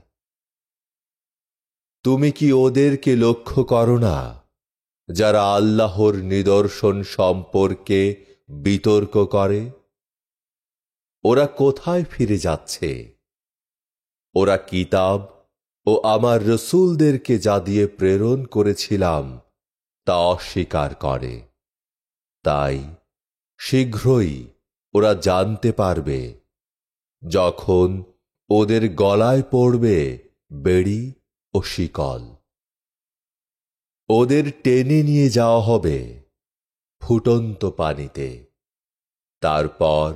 তুমি কি ওদেরকে লক্ষ্য করো না, যারা আল্লাহর নিদর্শন সম্পর্কে বিতর্ক করে? ওরা কোথায় ফিরে যাচ্ছে? ওরা কিতাব ও আমার রসূলদেরকে যা দিয়ে প্রেরণ করেছিলাম তা অস্বীকার করে। তাই শীঘ্রই ওরা জানতে পারবে, যখন ওদের গলায় পড়বে বেড়ি ও শিকল। ওদের টেনে নিয়ে যাওয়া হবে ফুটন্ত পানিতে, তারপর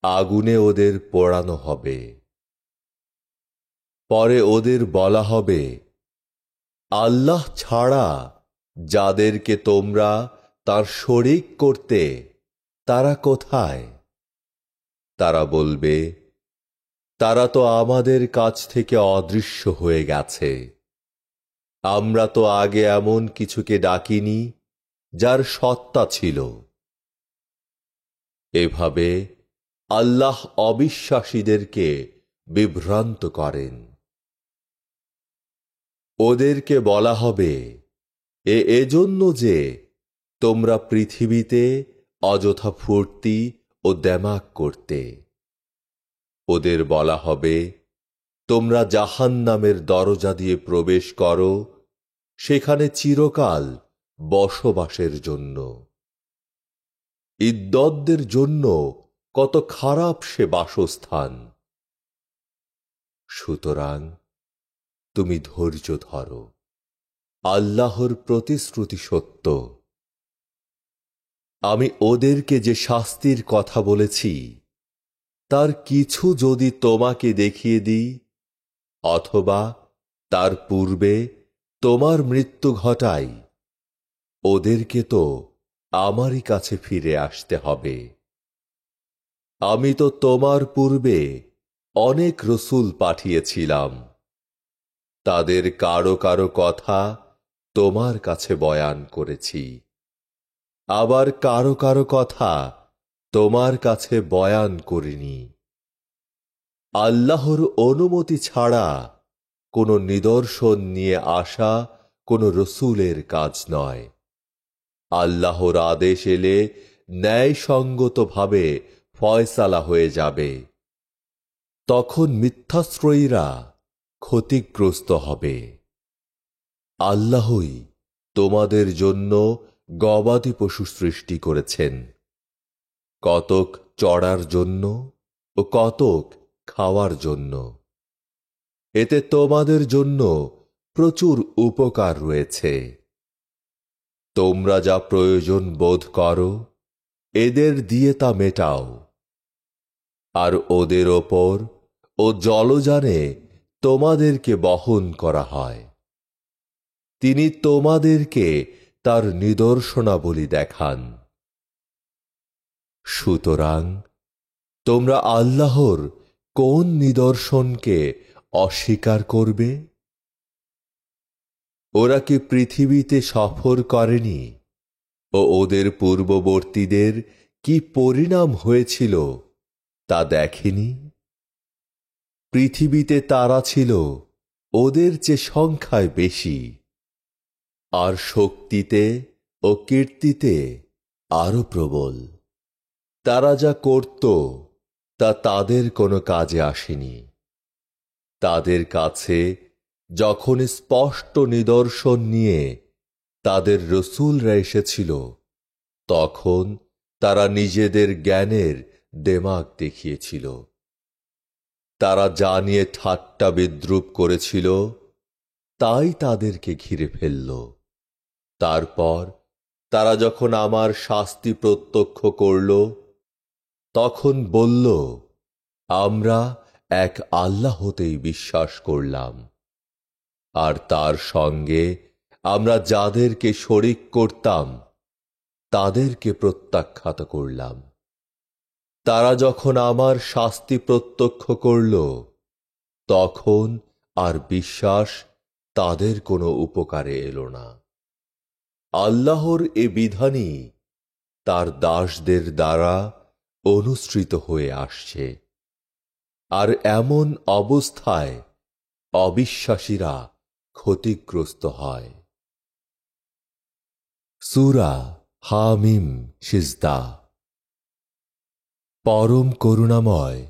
আগুনে ওদের পোড়ানো হবে। পরে ওদের বলা হবে, আল্লাহ ছাড়া যাদেরকে তোমরা তার শরীক করতে, তারা কোথায়? তারা বলবে, তারা তো আমাদের কাছ থেকে অদৃশ্য হয়ে গেছে। আমরা তো আগে এমন কিছুকে ডাকিনি যার সত্তা ছিল। এভাবে আল্লাহ অবিশ্বাসীদেরকে বিভ্রান্ত করেন। ওদেরকে বলা হবে, এজন্য যে তোমরা পৃথিবীতে অযথা ফুর্তি ও দেমাক করতে। ওদের বলা হবে, তোমরা জাহান্নামের দরজা দিয়ে প্রবেশ করো, সেখানে চিরকাল বসবাসের জন্য। ইদ্দতদের জন্য কত খারাপ সে বাসস্থান। সুতরাং তুমি ধৈর্য ধরো, আল্লাহর প্রতিশ্রুতি সত্য। আমি ওদেরকে যে শাস্তির কথা বলেছি, তার কিছু যদি তোমাকে দেখিয়ে দিই, অথবা তার পূর্বে তোমার মৃত্যু ঘটাই, ওদেরকে তো আমারই কাছে ফিরে আসতে হবে। আমি তো তোমার পূর্বে অনেক রসূল পাঠিয়েছিলাম, তাদের কারো কারো কথা তোমার কাছে বয়ান করেছি, আবার কারো কারো কথা তোমার কাছে বয়ান করিনি। আল্লাহর অনুমতি ছাড়া কোনো নিদর্শন নিয়ে আসা কোনো রসূলের কাজ নয়। আল্লাহর আদেশ এলে ন্যায়সঙ্গতভাবে ফয়সালা হয়ে যাবে। তখন মিথ্যাশ্রয়ীরা ক্ষতিগ্রস্ত হবে। আল্লাহই তোমাদের জন্য গবাদি পশু সৃষ্টি করেছেন, কতক চড়ার জন্য ও কতক খাওয়ার জন্য। এতে তোমাদের জন্য প্রচুর উপকার রয়েছে। তোমরা যা প্রয়োজন বোধ করো, এদের দিয়ে তা মেটাও। আর ওদের ওপর ও জলযানে তোমাদেরকে বহন করা হয়। তিনি তোমাদেরকে তার নিদর্শনাবলী দেখান। সুতরাং তোমরা আল্লাহর কোন নিদর্শনকে অস্বীকার করবে? ওরা কি পৃথিবীতে সফর করেনি ও ওদের পূর্ববর্তীদের কি পরিণাম হয়েছিল তা দেখেনি? পৃথিবীতে তারা ছিল ওদের চেয়ে সংখ্যায় বেশি, আর শক্তিতে ও কীর্তিতে আরো প্রবল। তারা যা করত তা তাদের কোনো কাজে আসেনি। তাদের কাছে যখন স্পষ্ট নিদর্শন নিয়ে তাদের রসূলরা এসেছিল, তখন তারা নিজেদের জ্ঞানের দেমাগ দেখিয়েছিল। তারা যা নিয়ে ঠাট্টা বিদ্রূপ করেছিল, তাই তাদেরকে ঘিরে ফেলল। তারপর তারা যখন আমার শাস্তি প্রত্যক্ষ করল, তখন বলল, আমরা এক আল্লাহতেই বিশ্বাস করলাম, আর তার সঙ্গে আমরা যাদেরকে শরিক করতাম তাদেরকে প্রত্যাখ্যাত করলাম। তারা যখন আমার শাস্তি প্রত্যক্ষ করল, তখন আর বিশ্বাস তাদের কোনো উপকারে এলো না। আল্লাহর এ বিধানই তার দাসদের দ্বারা অনুসৃত হয়ে আসছে, আর এমন অবস্থায় অবিশ্বাসীরা ক্ষতিগ্রস্ত হয়। সূরা হামিম সিজদা। পরম করুণাময়,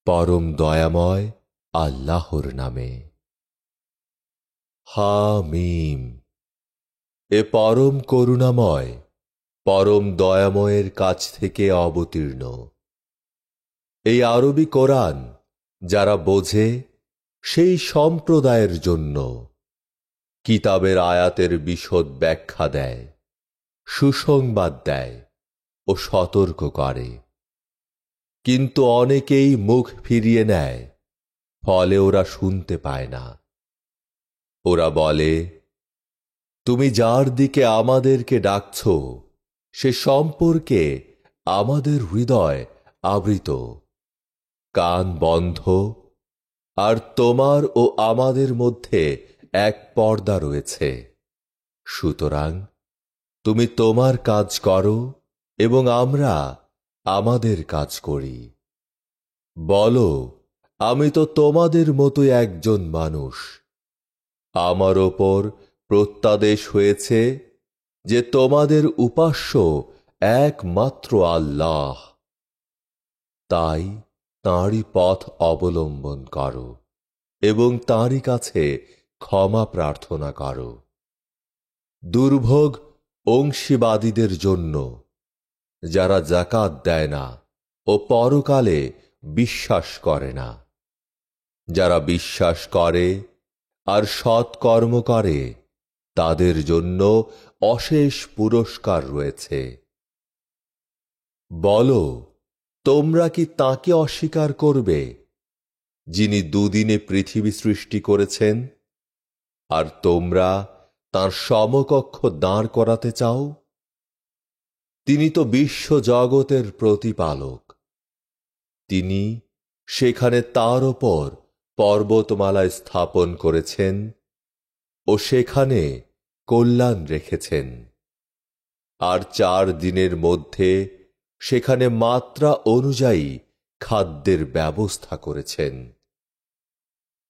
পরম দয়াময় আল্লাহর নামে। হামিম। এ পরম করুণাময়, পরম দয়াময়ের কাছ থেকে অবতীর্ণ। এই আরবি কোরআন যারা বোঝে সেই সম্প্রদায়ের জন্য কিতাবের আয়াতের বিশদ ব্যাখ্যা দেয়, সুসংবাদ দেয় ও সতর্ক করে। কিন্তু অনেকেই মুখ ফিরিয়ে নেয়, ফলে ওরা শুনতে পায় না। ওরা বলে, তুমি যার দিকে আমাদেরকে ডাকছ সে সম্পর্কে আমাদের হৃদয় আবৃত, কান বন্ধ, আর তোমার ও আমাদের মধ্যে এক পর্দা রয়েছে। সুতরাং তুমি তোমার কাজ করো এবং আমরা আমাদের কাজ করি। বলো, আমি তো তোমাদের মতোই একজন মানুষ। আমার ওপর প্রত্যাদেশ হয়েছে যে তোমাদের উপাস্য একমাত্র আল্লাহ। তাই তাঁরই পথ অবলম্বন করো এবং তাঁরই কাছে ক্ষমা প্রার্থনা করো। দুর্ভোগ অংশীবাদীদের জন্য, যারা যাকাত দেয় না ও পরকালে বিশ্বাস করে না। যারা বিশ্বাস করে আর সৎকর্ম করে তাদের জন্য অশেষ পুরস্কার রয়েছে। বলো, তোমরা কি তাকে অস্বীকার করবে যিনি দুদিনে পৃথিবী সৃষ্টি করেছেন, আর তোমরা তাঁর সমকক্ষ দাঁড় করাতে চাও? তিনি তো বিশ্ব জগতের প্রতিপালক। তিনি সেখানে তার ওপর পর্বতমালায় স্থাপন করেছেন ও সেখানে কল্যাণ রেখেছেন, আর 4 দিনের মধ্যে সেখানে মাত্রা অনুযায়ী খাদ্যের ব্যবস্থা করেছেন,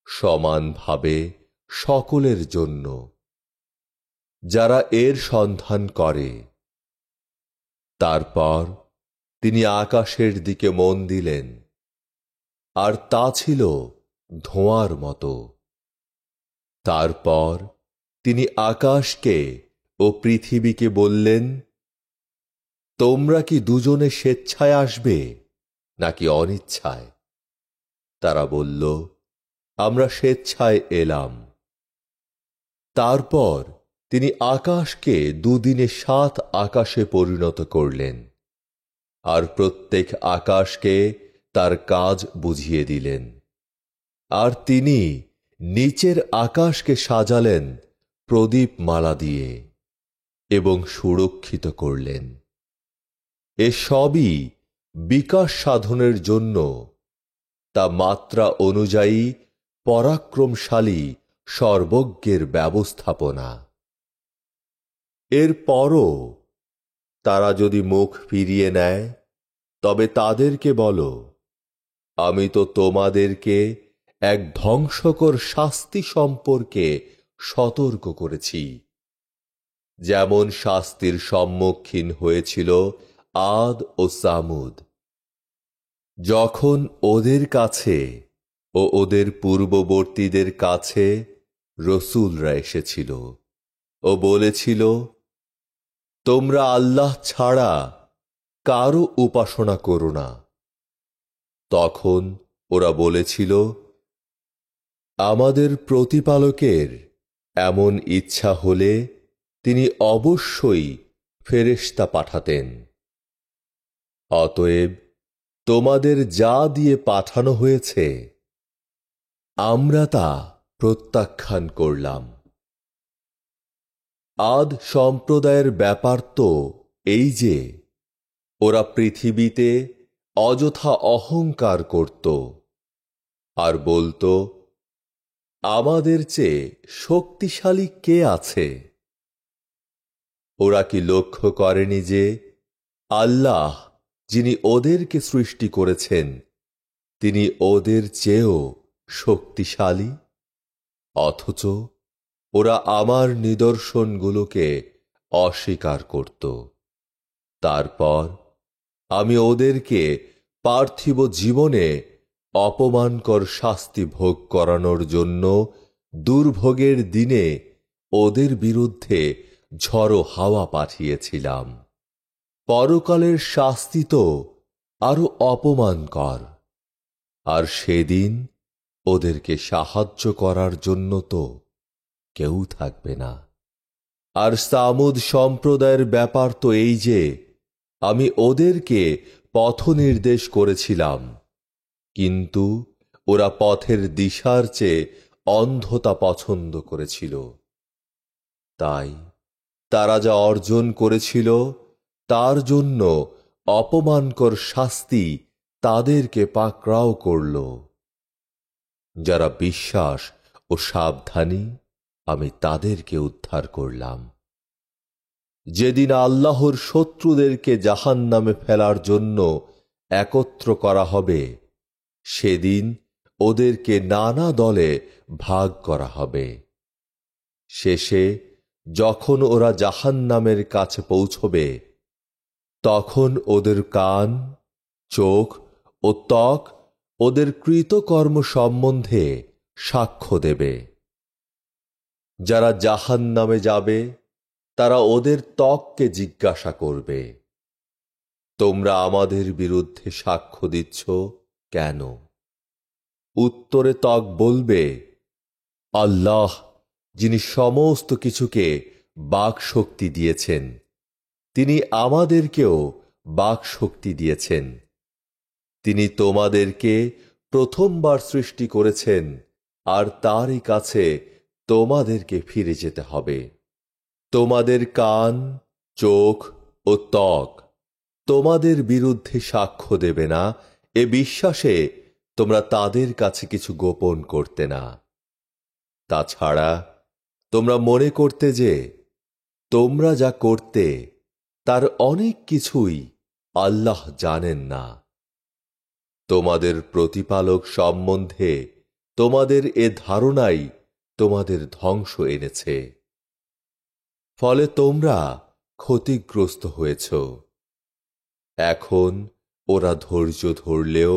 সমানভাবে সকলের জন্য, যারা এর সন্ধান করে। তারপর তিনি আকাশের দিকে মন দিলেন, আর তা ছিল ধোঁয়ার মতো। তারপর তিনি আকাশকে ও পৃথিবীকে বললেন, তোমরা কি দুজনে স্বেচ্ছায় আসবে নাকি অনিচ্ছায়? তারা বলল, আমরা স্বেচ্ছায় এলাম। তারপর তিনি আকাশকে 2 দিনে 7 আকাশে পরিণত করলেন, আর প্রত্যেক আকাশকে তার কাজ বুঝিয়ে দিলেন। আর তিনি নিচের আকাশকে সাজালেন প্রদীপ মালা দিয়ে এবং সুরক্ষিত করলেন। এ সবই বিকাশ সাধনের জন্য, তা মাত্রা অনুযায়ী পরাক্রমশালী সর্বজ্ঞের ব্যবস্থাপনা। এরপরও তারা যদি মুখ ফিরিয়ে নেয়, তবে তাদেরকে বলো, আমি তো তোমাদেরকে এক ধ্বংসকর শাস্তি সম্পর্কে সতর্ক করেছি, যেমন শাস্তির সম্মুখীন হয়েছিল আদ ও সামুদ, যখন ওদের কাছে ও ওদের পূর্ববর্তীদের কাছে রসূলরা এসেছিল ও বলেছিল, তোমরা আল্লাহ ছাড়া কারো উপাসনা করো না। তখন ওরা বলেছিল, আমাদের প্রতিপালকের এমন ইচ্ছা হলে তিনি অবশ্যই ফেরেশতা পাঠাতেন। অতএব তোমাদের যা দিয়ে পাঠানো হয়েছে আমরা তা প্রত্যাখ্যান করলাম। আদ সম্প্রদায়ের ব্যাপার তো এই যে ওরা পৃথিবীতে অযথা অহংকার করত আর বলতো, আমাদের চেয়ে শক্তিশালী কে আছে? ওরা কি লক্ষ্য করেনি যে আল্লাহ যিনি ওদেরকে সৃষ্টি করেছেন তিনি ওদের চেয়েও শক্তিশালী? অথচ ওরা আমার নিদর্শনগুলোকে অস্বীকার করত। তারপর আমি ওদেরকে পার্থিব জীবনে অপমানকর শাস্তি ভোগ করানোর জন্য দুর্ভোগের দিনে ওদের বিরুদ্ধে ঝড়ো হাওয়া পাঠিয়েছিলাম। পরকালের শাস্তি তো আরো অপমানকর, আর সেদিন ওদেরকে সাহায্য করার জন্য তো কেউ থাকবে না। আর সামুদ সম্প্রদায়ের ব্যাপার তো এই যে আমি ওদেরকে পথ নির্দেশ করেছিলাম, কিন্তু ওরা পথের দিশার চেয়ে অন্ধতা পছন্দ করেছিল। তাই তারা যা অর্জন করেছিল তার জন্য অপমানকর শাস্তি তাদেরকে পাকড়াও করল। যারা বিশ্বাস ও সাবধানী আমি তাদেরকে উদ্ধার করলাম। যেদিন আল্লাহর শত্রুদেরকে জাহান্নামে ফেলার জন্য একত্র করা হবে সেদিন ওদেরকে নানা দলে ভাগ করা হবে। শেষে যখন ওরা জাহান্নামের কাছে পৌঁছবে তখন ওদের কান, চোখ ও ত্বক ওদের কৃতকর্ম সম্বন্ধে সাক্ষ্য দেবে। যারা জাহান্নামে যাবে তারা ওদের ত্বককে জিজ্ঞাসা করবে, তোমরা আমাদের বিরুদ্ধে সাক্ষ্য দিচ্ছ কেন? উত্তরে ত্বক বলবে, আল্লাহ যিনি সমস্ত কিছুকে বাকশক্তি দিয়েছেন তিনি আমাদেরকেও বাকশক্তি দিয়েছেন। তিনি তোমাদেরকে প্রথমবার সৃষ্টি করেছেন আর তারই কাছে তোমাদেরকে ফিরে যেতে হবে। তোমাদের কান, চোখ ও ত্বক তোমাদের বিরুদ্ধে সাক্ষ্য দেবে না এ বিশ্বাসে তোমরা তাদের কাছে কিছু গোপন করতে না। তাছাড়া তোমরা মনে করতে যে তোমরা যা করতে তার অনেক কিছুই আল্লাহ জানেন না। তোমাদের প্রতিপালক সম্বন্ধে তোমাদের এ ধারণাই তোমাদের ধ্বংস এনেছে, ফলে তোমরা ক্ষতিগ্রস্ত হয়েছ। এখন ওরা ধৈর্য ধরলেও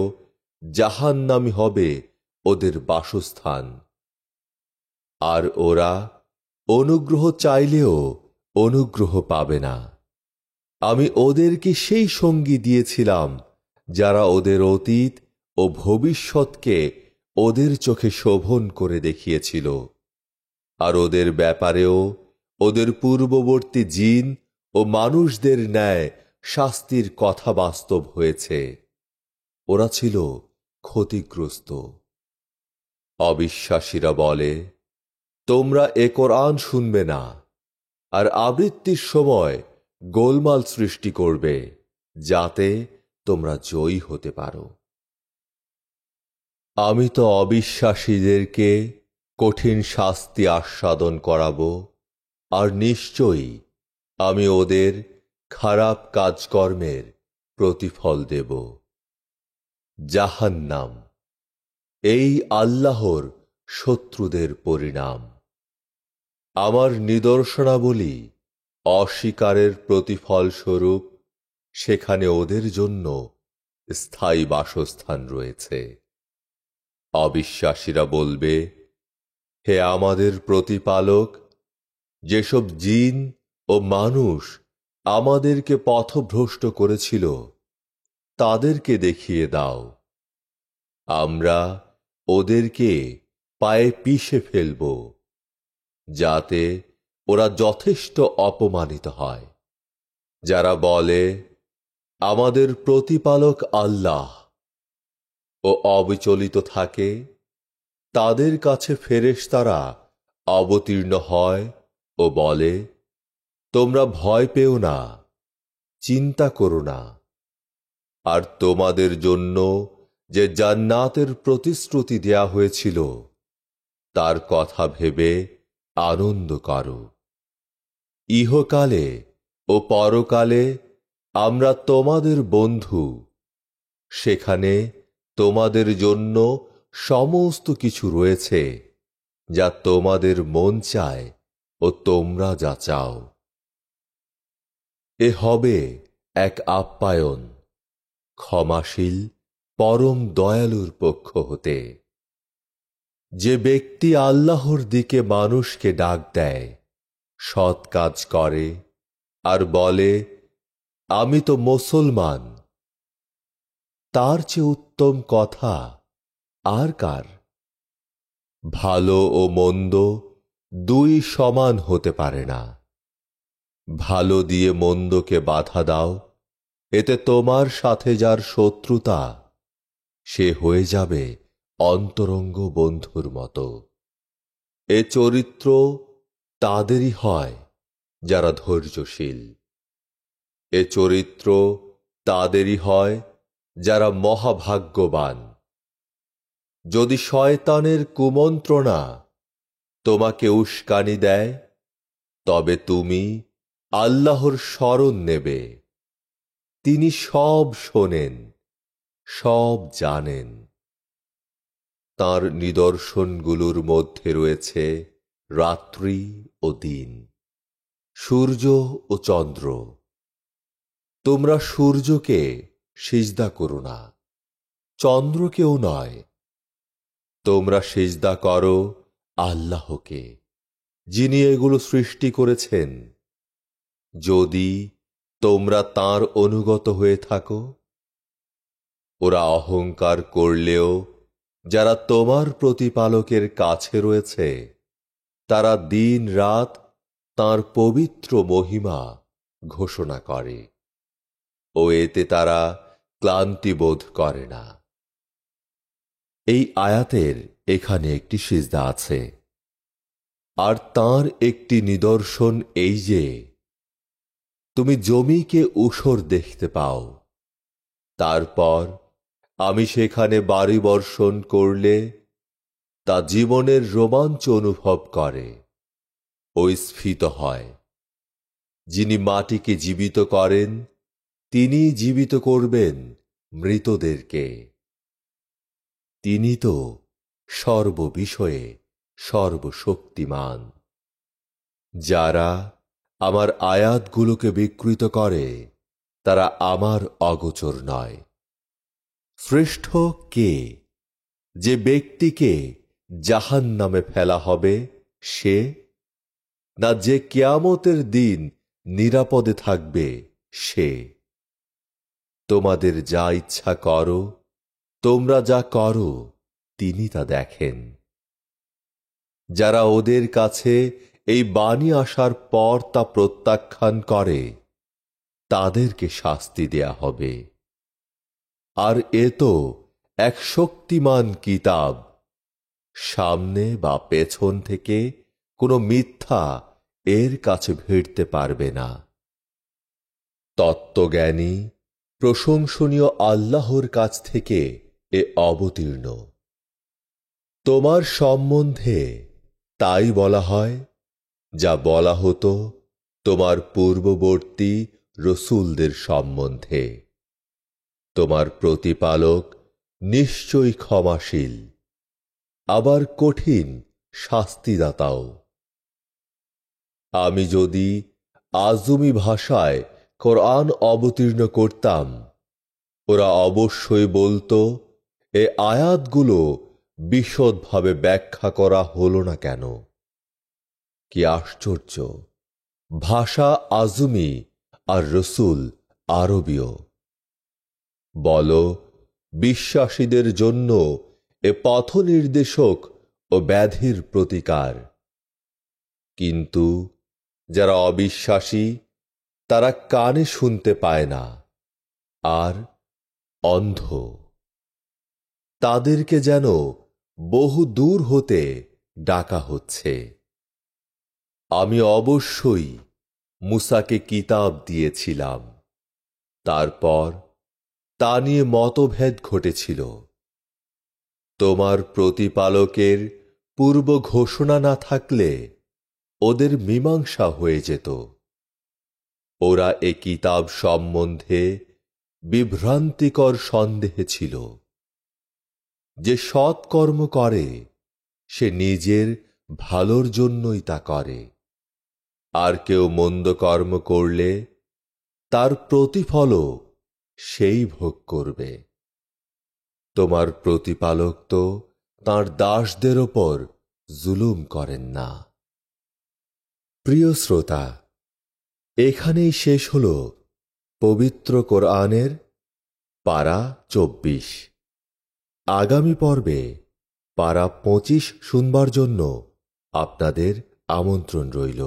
জাহান্নামী হবে ওদের বাসস্থান, আর ওরা অনুগ্রহ চাইলেও অনুগ্রহ পাবে না। আমি ওদেরকে সেই সঙ্গী দিয়েছিলাম যারা ওদের অতীত ও ভবিষ্যৎকে ওদের চোখে শোভন করে দেখিয়েছিল, আর ওদের ব্যাপারেও ওদের পূর্ববর্তী জিন ও মানুষদের ন্যায় শাস্তির কথা বাস্তব হয়েছে। ওরা ছিল ক্ষতিগ্রস্ত। অবিশ্বাসীরা বলে, তোমরা এ কোরআন শুনবে না আর আবৃত্তির সময় গোলমাল সৃষ্টি করবে যাতে তোমরা জয়ী হতে পারো। আমি তো অবিশ্বাসীদেরকে কঠিন শাস্তি আস্বাদন করাবো, আর নিশ্চয়ই আমি ওদের খারাপ কাজকর্মের প্রতিফল দেব। জাহান্নাম এই আল্লাহর শত্রুদের পরিণাম। আমার নিদর্শনাবলী অস্বীকারের প্রতিফল স্বরূপ সেখানে ওদের জন্য স্থায়ী বাসস্থান রয়েছে। অবিশ্বাসীরা বলবে, হে আমাদের প্রতিপালক, যেসব জিন ও মানুষ আমাদেরকে পথভ্রষ্ট করেছিল তাদেরকে দেখিয়ে দাও, আমরা ওদেরকে পায়ে পিষে ফেলব, যাতে ওরা যথেষ্ট অপমানিত হয়। যারা বলে আমাদের প্রতিপালক আল্লাহ ও অবিচলিত থাকে, তাদের কাছে ফেরেশতারা অবতীর্ণ হয় ও বলে, তোমরা ভয় পেও না, চিন্তা করো না। আর তোমাদের জন্য যে জান্নাতের প্রতিশ্রুতি দেয়া হয়েছিল তার কথা ভেবে আনন্দ করো। ইহকালে ও পরকালে আমরা তোমাদের বন্ধু, সেখানে তোমাদের জন্য সমস্ত কিছু রয়েছে যা তোমাদের মন চায় ও তোমরা যা চাও। এ হবে এক আপ্যায়ন ক্ষমাশীল পরম দয়ালুর পক্ষ হতে। যে ব্যক্তি আল্লাহর দিকে মানুষকে ডাক দেয়, সৎ কাজ করে আর বলে আমি তো মুসলমান, তার চেয়ে উত্তম কথা আর কার? ভালো ও মন্দ দুই সমান হতে পারে না। ভালো দিয়ে মন্দকে বাধা দাও, এতে তোমার সাথে যার শত্রুতা সে হয়ে যাবে অন্তরঙ্গ বন্ধুর মতো। এ চরিত্র তাদেরই হয় যারা ধৈর্যশীল। এ চরিত্র তাদেরই হয় যারা মহাভাগ্যবান। যদি শয়তানের কুমন্ত্রণা তোমাকে উস্কানি দেয়, তবে তুমি আল্লাহর শরণ নেবে। তিনি সব শোনেন, সব জানেন। তাঁর নিদর্শনগুলোর মধ্যে রয়েছে রাত্রি ও দিন, সূর্য ও চন্দ্র। তোমরা সূর্যকে সিজদা করো না, চন্দ্রকেও নয়। তোমরা সিজদা করো আল্লাহকে, যিনি এগুলো সৃষ্টি করেছেন, যদি তোমরা তাঁর অনুগত হয়ে থাকো। ওরা অহংকার করলেও যারা তোমার প্রতিপালকের কাছে রয়েছে, তারা দিন রাত তাঁর পবিত্র মহিমা ঘোষণা করে ও এতে তারা ক্লান্তি বোধ করে না। এই আয়াতের এখানে একটি সিজদা আছে। আর তাঁর একটি নিদর্শন এই যে, তুমি জমিকে ঊষর দেখতে পাও, তারপর আমি সেখানে বাড়ি বর্ষণ করলে তা জীবনের রোমাঞ্চ অনুভব করে ও স্ফীত হয়। যিনি মাটিকে জীবিত করেন, তিনি জীবিত করবেন মৃতদেরকে। তিনি তো সর্ববিষয়ে সর্বশক্তিমান। যারা আমার আয়াতগুলোকে বিকৃত করে তারা আমার অগোচর নয়। শ্রেষ্ঠ কে? যে ব্যক্তিকে জাহান্নামে ফেলা হবে সে, না যে কিয়ামতের দিন নিরাপদে থাকবে সে? তোমাদের যা ইচ্ছা করো, তোমরা যা করো তিনি তা দেখেন। যারা ওদের কাছে এই বাণী আসার পর তা প্রত্যাখ্যান করে, তাদেরকে শাস্তি দেয়া হবে। আর এ তো এক শক্তিমান কিতাব, সামনে বা পেছন থেকে কোনো মিথ্যা এর কাছে ভিড়তে পারবে না। তত্ত্বজ্ঞানী প্রশংসনীয় আল্লাহর কাছ থেকে এ অবতীর্ণ। তোমার সম্বন্ধে তাই বলা হয় যা বলা হতো তোমার পূর্ববর্তী রসূলদের সম্বন্ধে। তোমার প্রতিপালক নিশ্চয়ই ক্ষমাশীল, আবার কঠিন শাস্তিদাতাও। আমি যদি আজমি ভাষায় কোরআন অবতীর্ণ করতাম, ওরা অবশ্যই বলতো এ আয়াতগুলো বিশদভাবে ব্যাখ্যা করা হলো না কেন? কি আশ্চর্য! ভাষা আজমি আর রসূল আরবীয়। বলো, বিশ্বাসীদের জন্য এ পথ নির্দেশক ও ব্যাধির প্রতিকার। কিন্তু যারা অবিশ্বাসী তারা কানে শুনতে পায় না আর অন্ধ। তাদেরকে যেন বহু দূর হতে ডাকা হচ্ছে। আমি অবশ্যই মুসাকে কিতাব দিয়েছিলাম। তারপর তা নিয়ে মতভেদ ঘটেছিল। তোমার প্রতিপালকের পূর্ব ঘোষণা না থাকলে ওদের মীমাংসা হয়ে যেত। ওরা এ কিতাব সম্বন্ধে বিভ্রান্তিকর সন্দেহে ছিল। যে সৎকর্ম করে সে নিজের ভালোর জন্যই তা করে, আর কেউ মন্দ কর্ম করলে তার প্রতিফলও সেই ভোগ করবে। তোমার প্রতিপালক তো তাঁর দাসদের ওপর জুলুম করেন না। প্রিয় শ্রোতা, এখানেই শেষ হল পবিত্র কোরআনের পারা ২৪। আগামী পর্বে পারা ২৫ শুনবার জন্য আপনাদের আমন্ত্রণ রইল।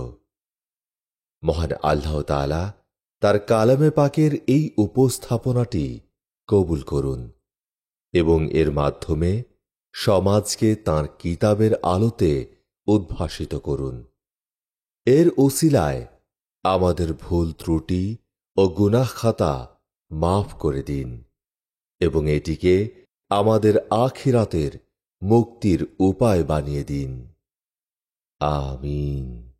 মহান আল্লাহ তাআলা তার কালামে পাকের এই উপস্থাপনাটি কবুল করুন এবং এর মাধ্যমে সমাজকে তাঁর কিতাবের আলোতে উদ্ভাসিত করুন। এর উসিলায় আমাদের ভুল ত্রুটি ও গুনাহ খাতা মাফ করে দিন এবং এটিকে আমাদের আখিরাতের মুক্তির উপায় বানিয়ে দিন। আমিন।